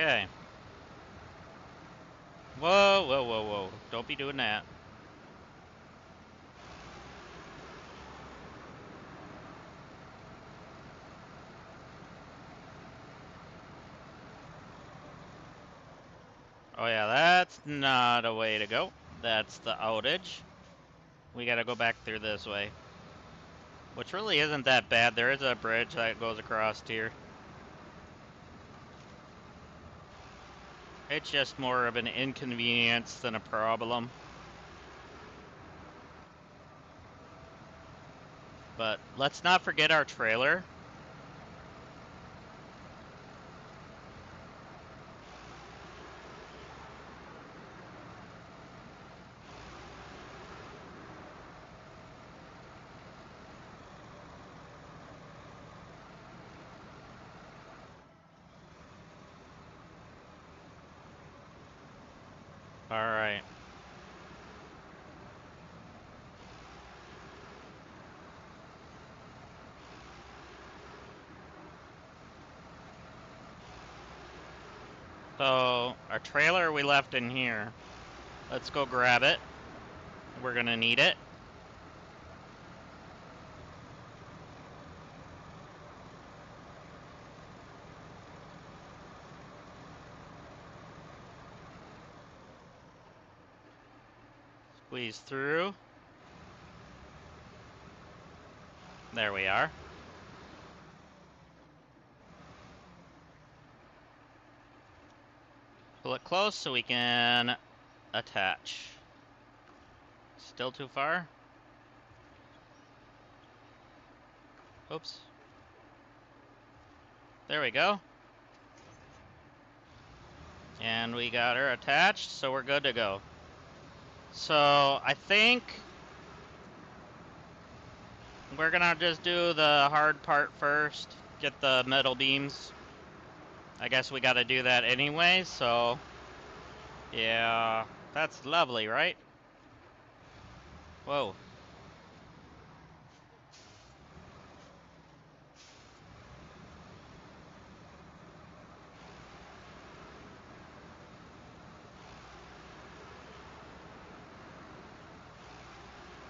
Okay. Whoa, whoa, whoa, whoa. Don't be doing that. Oh yeah, that's not a way to go. That's the outage. We gotta go back through this way. Which really isn't that bad. There is a bridge that goes across here. It's just more of an inconvenience than a problem. But let's not forget our trailer. Alright. So, our trailer we left in here. Let's go grab it. We're gonna need it. Squeeze through. There we are. Pull it close so we can attach. Still too far? Oops. There we go. And we got her attached, so we're good to go. So, I think we're gonna just do the hard part first. Get the metal beams. I guess we gotta do that anyway, so... Yeah, that's lovely, right? Whoa.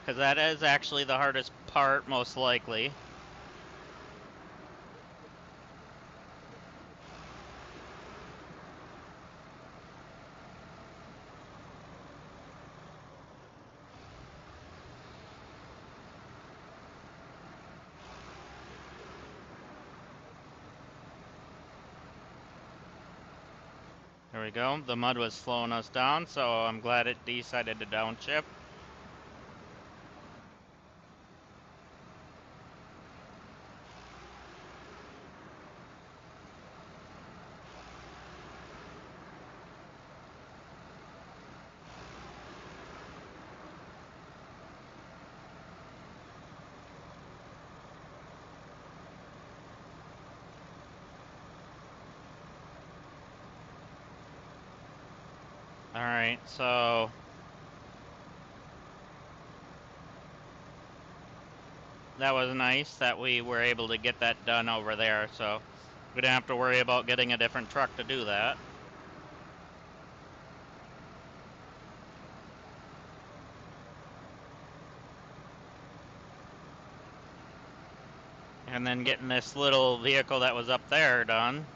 Because that is actually the hardest part, most likely. There we go. The mud was slowing us down, so I'm glad it decided to downshift. Alright, so... that was nice that we were able to get that done over there, so... we didn't have to worry about getting a different truck to do that. And then getting this little vehicle that was up there done.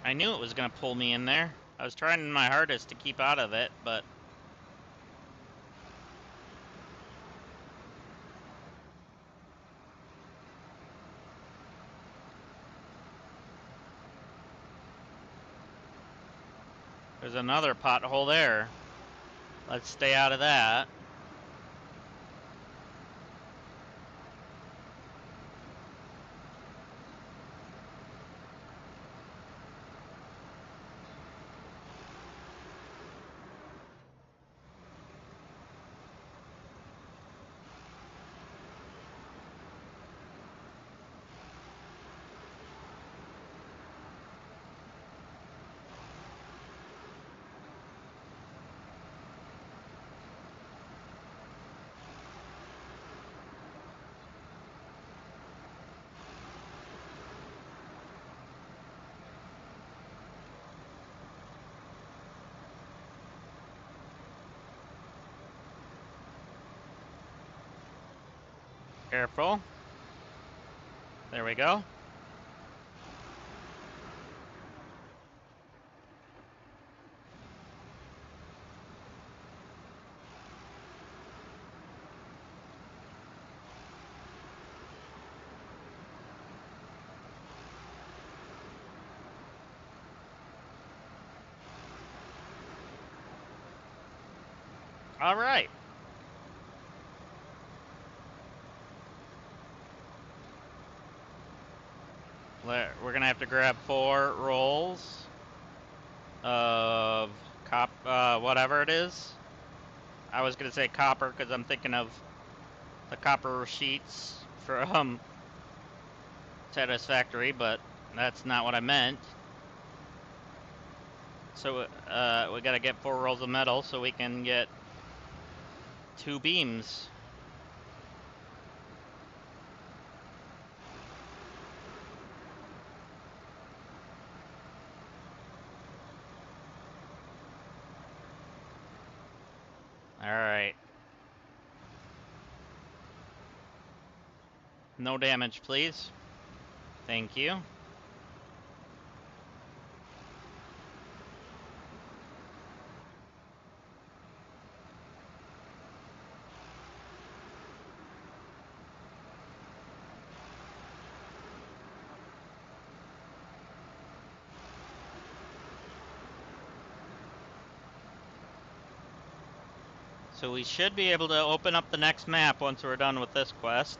I knew it was gonna pull me in there. I was trying my hardest to keep out of it, but... there's another pothole there. Let's stay out of that. Careful. There we go. All right. We're gonna have to grab 4 rolls of whatever it is. I was gonna say copper because I'm thinking of the copper sheets from Satisfactory, but that's not what I meant. So we gotta get 4 rolls of metal so we can get 2 beams. Alright. No damage, please. Thank you. So we should be able to open up the next map once we're done with this quest.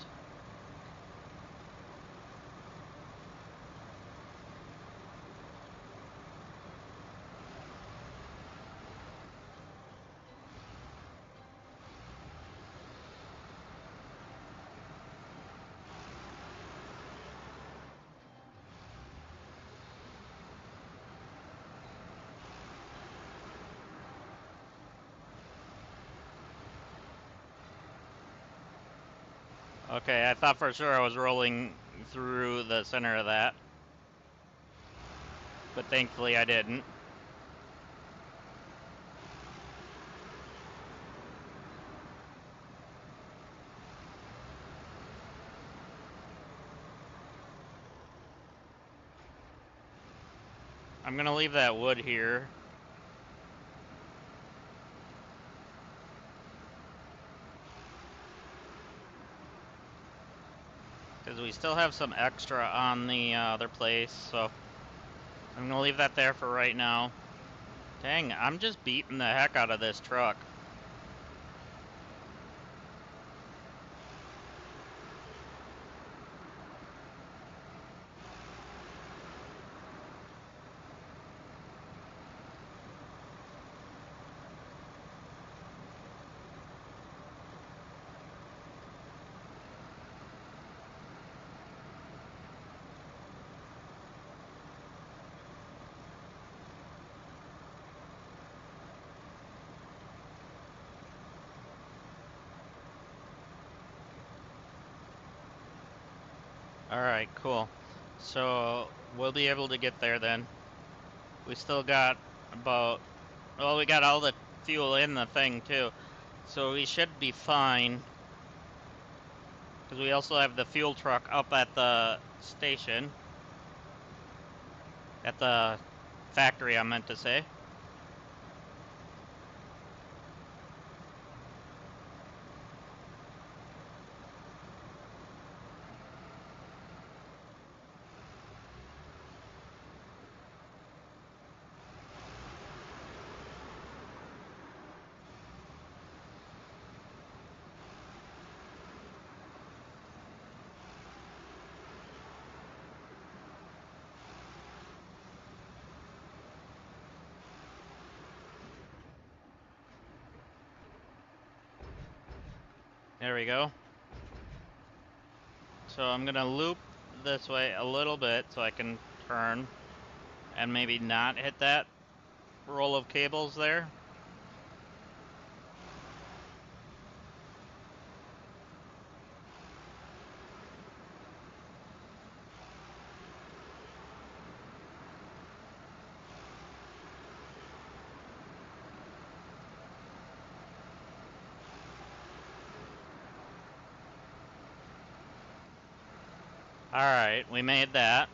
Okay, I thought for sure I was rolling through the center of that. But thankfully I didn't. I'm gonna leave that wood here. Because we still have some extra on the other place, so I'm gonna leave that there for right now. Dang, I'm just beating the heck out of this truck. Alright, cool. So we'll be able to get there then. We still got about... Well, we got all the fuel in the thing too. So we should be fine. Because we also have the fuel truck up at the station. At the factory, I meant to say. There we go. So I'm gonna loop this way a little bit so I can turn and maybe not hit that roll of cables there. Alright, we made that.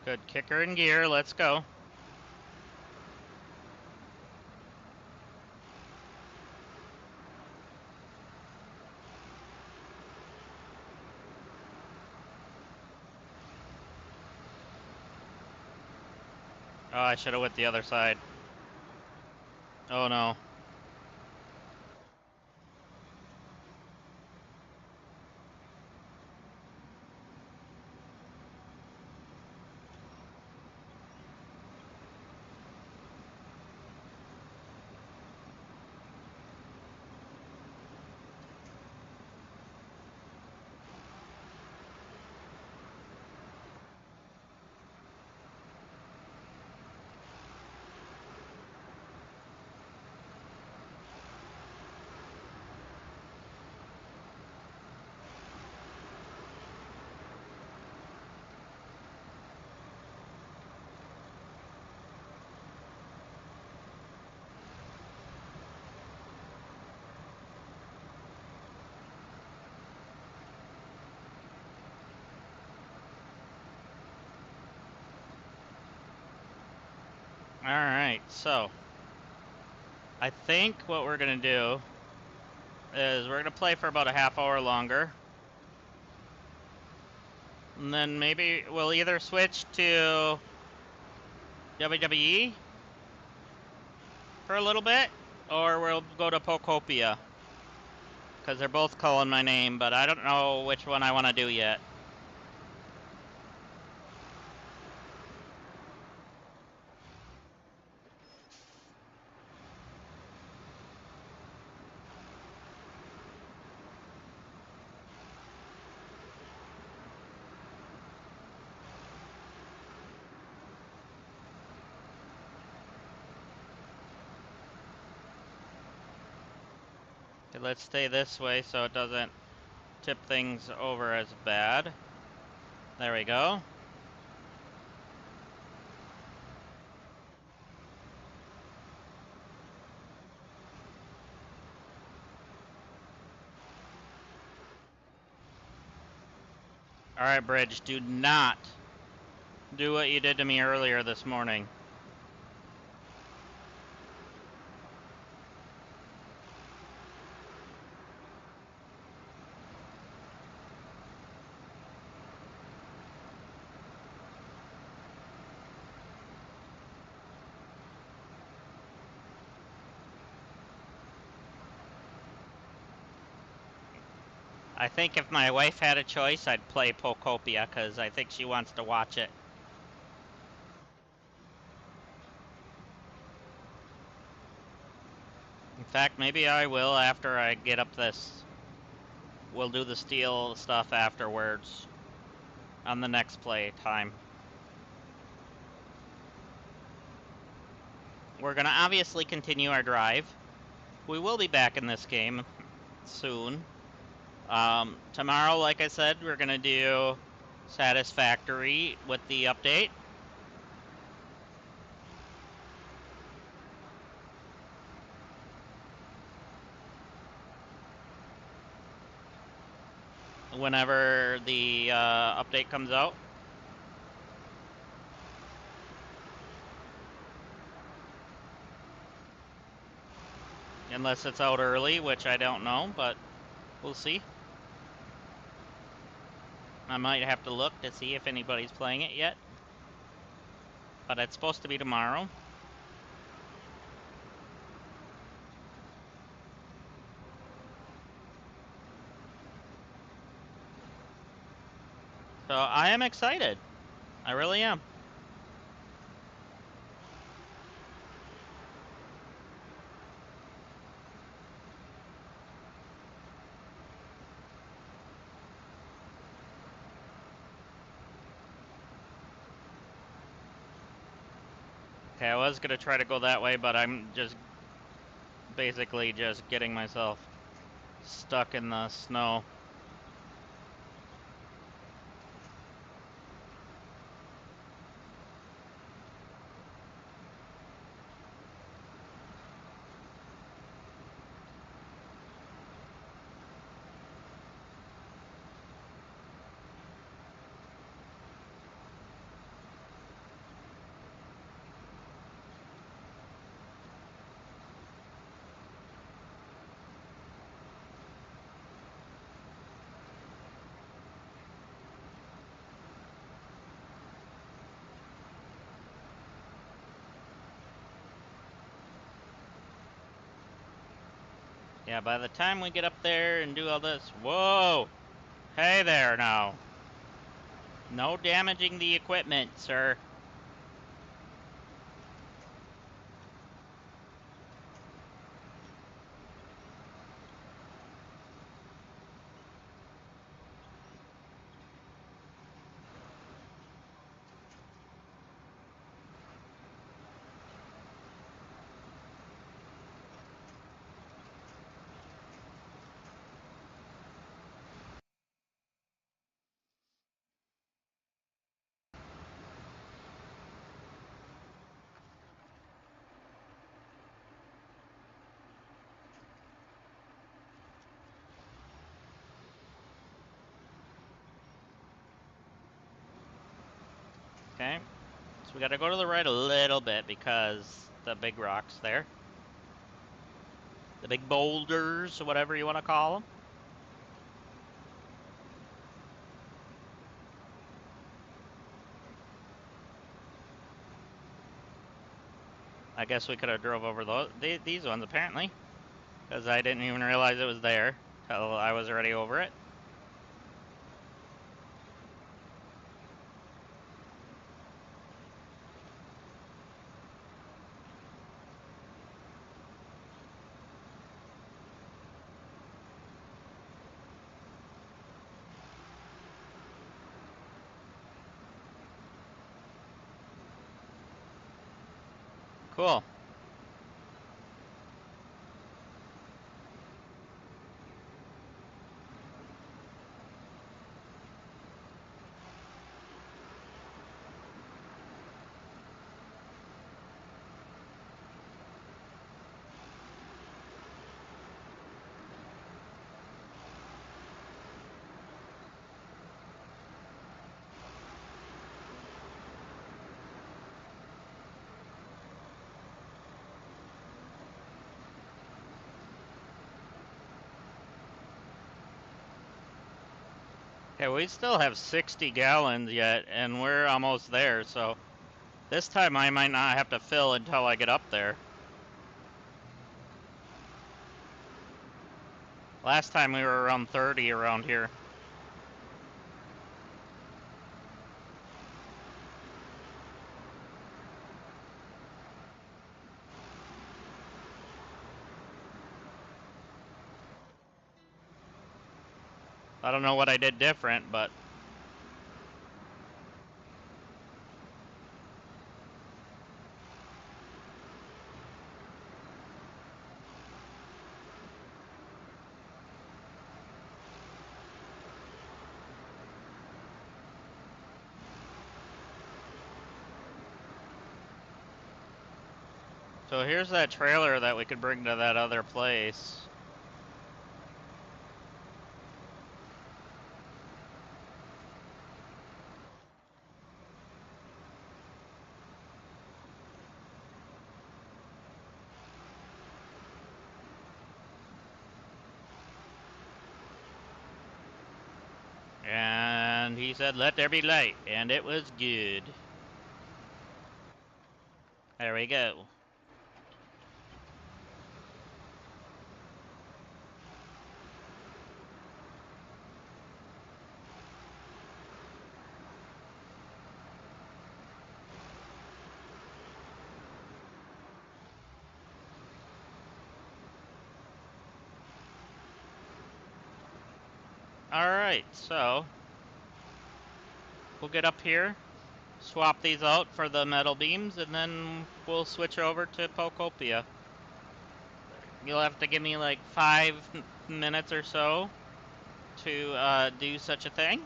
Good kicker in gear, let's go. Oh, I should have went the other side. Oh no. Alright, so I think what we're gonna do is we're gonna play for about a half hour longer. And then maybe we'll either switch to WWE for a little bit, or we'll go to Pokopia. Because they're both calling my name, but I don't know which one I want to do yet. Okay, let's stay this way so it doesn't tip things over as bad. There we go. Alright, Bridge, do not do what you did to me earlier this morning. I think if my wife had a choice, I'd play Pokopia, because I think she wants to watch it. In fact, maybe I will after I get up this. We'll do the steel stuff afterwards on the next play time. We're going to obviously continue our drive. We will be back in this game soon. Tomorrow, like I said, we're going to do Satisfactory with the update. Whenever the update comes out. Unless it's out early, which I don't know, but we'll see. I might have to look to see if anybody's playing it yet. But it's supposed to be tomorrow. So I am excited. I really am. Okay, I was gonna try to go that way, but I'm just basically just getting myself stuck in the snow. Yeah, by the time we get up there and do all this... Whoa! Hey there now. No damaging the equipment, sir. Okay. So we gotta go to the right a little bit because the big rocks there. The big boulders, or whatever you want to call them. I guess we could have drove over these ones, apparently. Because I didn't even realize it was there till I was already over it. Cool. Okay, we still have 60 gallons yet, and we're almost there, so this time I might not have to fill until I get up there. Last time we were around 30 around here. I don't know what I did different, but... So here's that trailer that we could bring to that other place. And he said, "Let there be light," and it was good. There we go. Alright, so we'll get up here, swap these out for the metal beams, and then we'll switch over to Pocopia. You'll have to give me like minutes or so to do such a thing.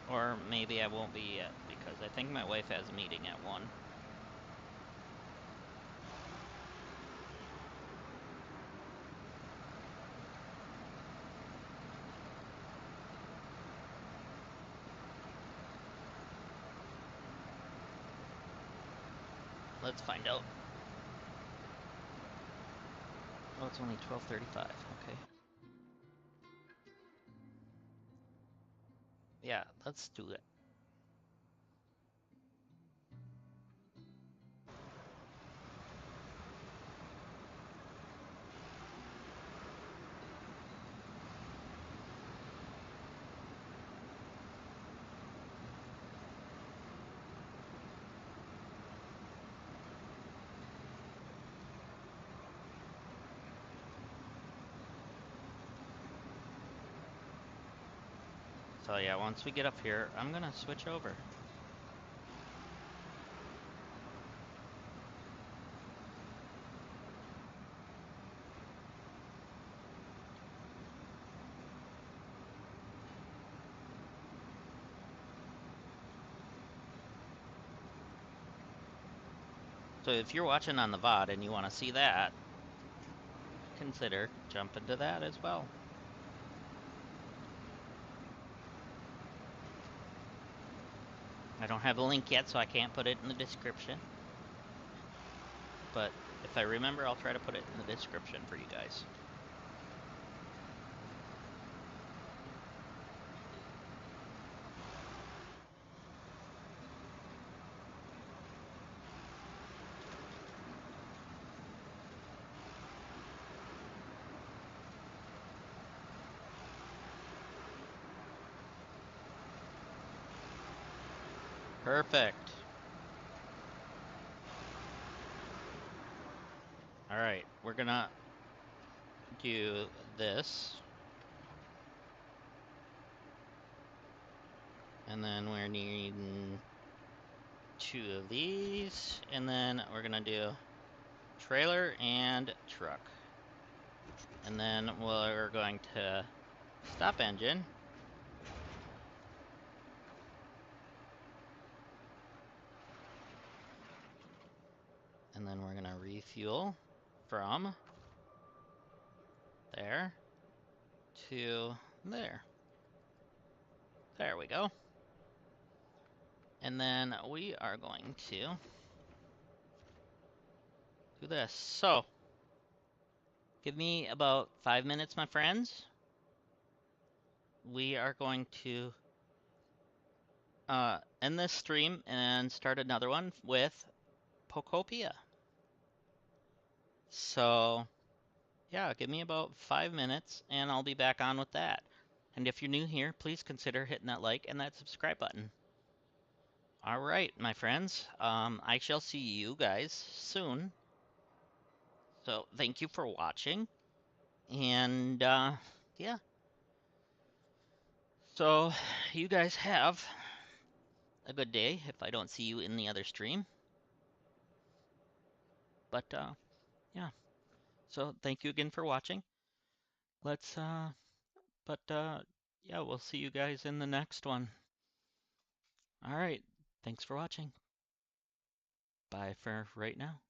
Or maybe I won't be yet, because I think my wife has a meeting at 1. Let's find out. Oh, it's only 12:35. Okay. Yeah, let's do it. So yeah, once we get up here, I'm gonna switch over. So if you're watching on the VOD and you want to see that, consider jumping to that as well. I don't have a link yet, so I can't put it in the description. But if I remember, I'll try to put it in the description for you guys. Perfect. All right, we're gonna do this. And then we're needing 2 of these. And then we're gonna do trailer and truck. And then we're going to stop engine. And then we're gonna refuel from there to there. There we go. And then we are going to do this. So, give me about 5 minutes, my friends. We are going to end this stream and start another one with Pocopia. So, yeah, give me about 5 minutes and I'll be back on with that. And if you're new here, please consider hitting that like and that subscribe button. All right, my friends. I shall see you guys soon. So thank you for watching. And yeah. So you guys have a good day if I don't see you in the other stream. But yeah. So thank you again for watching. Let's yeah, we'll see you guys in the next one. All right. Thanks for watching. Bye for right now.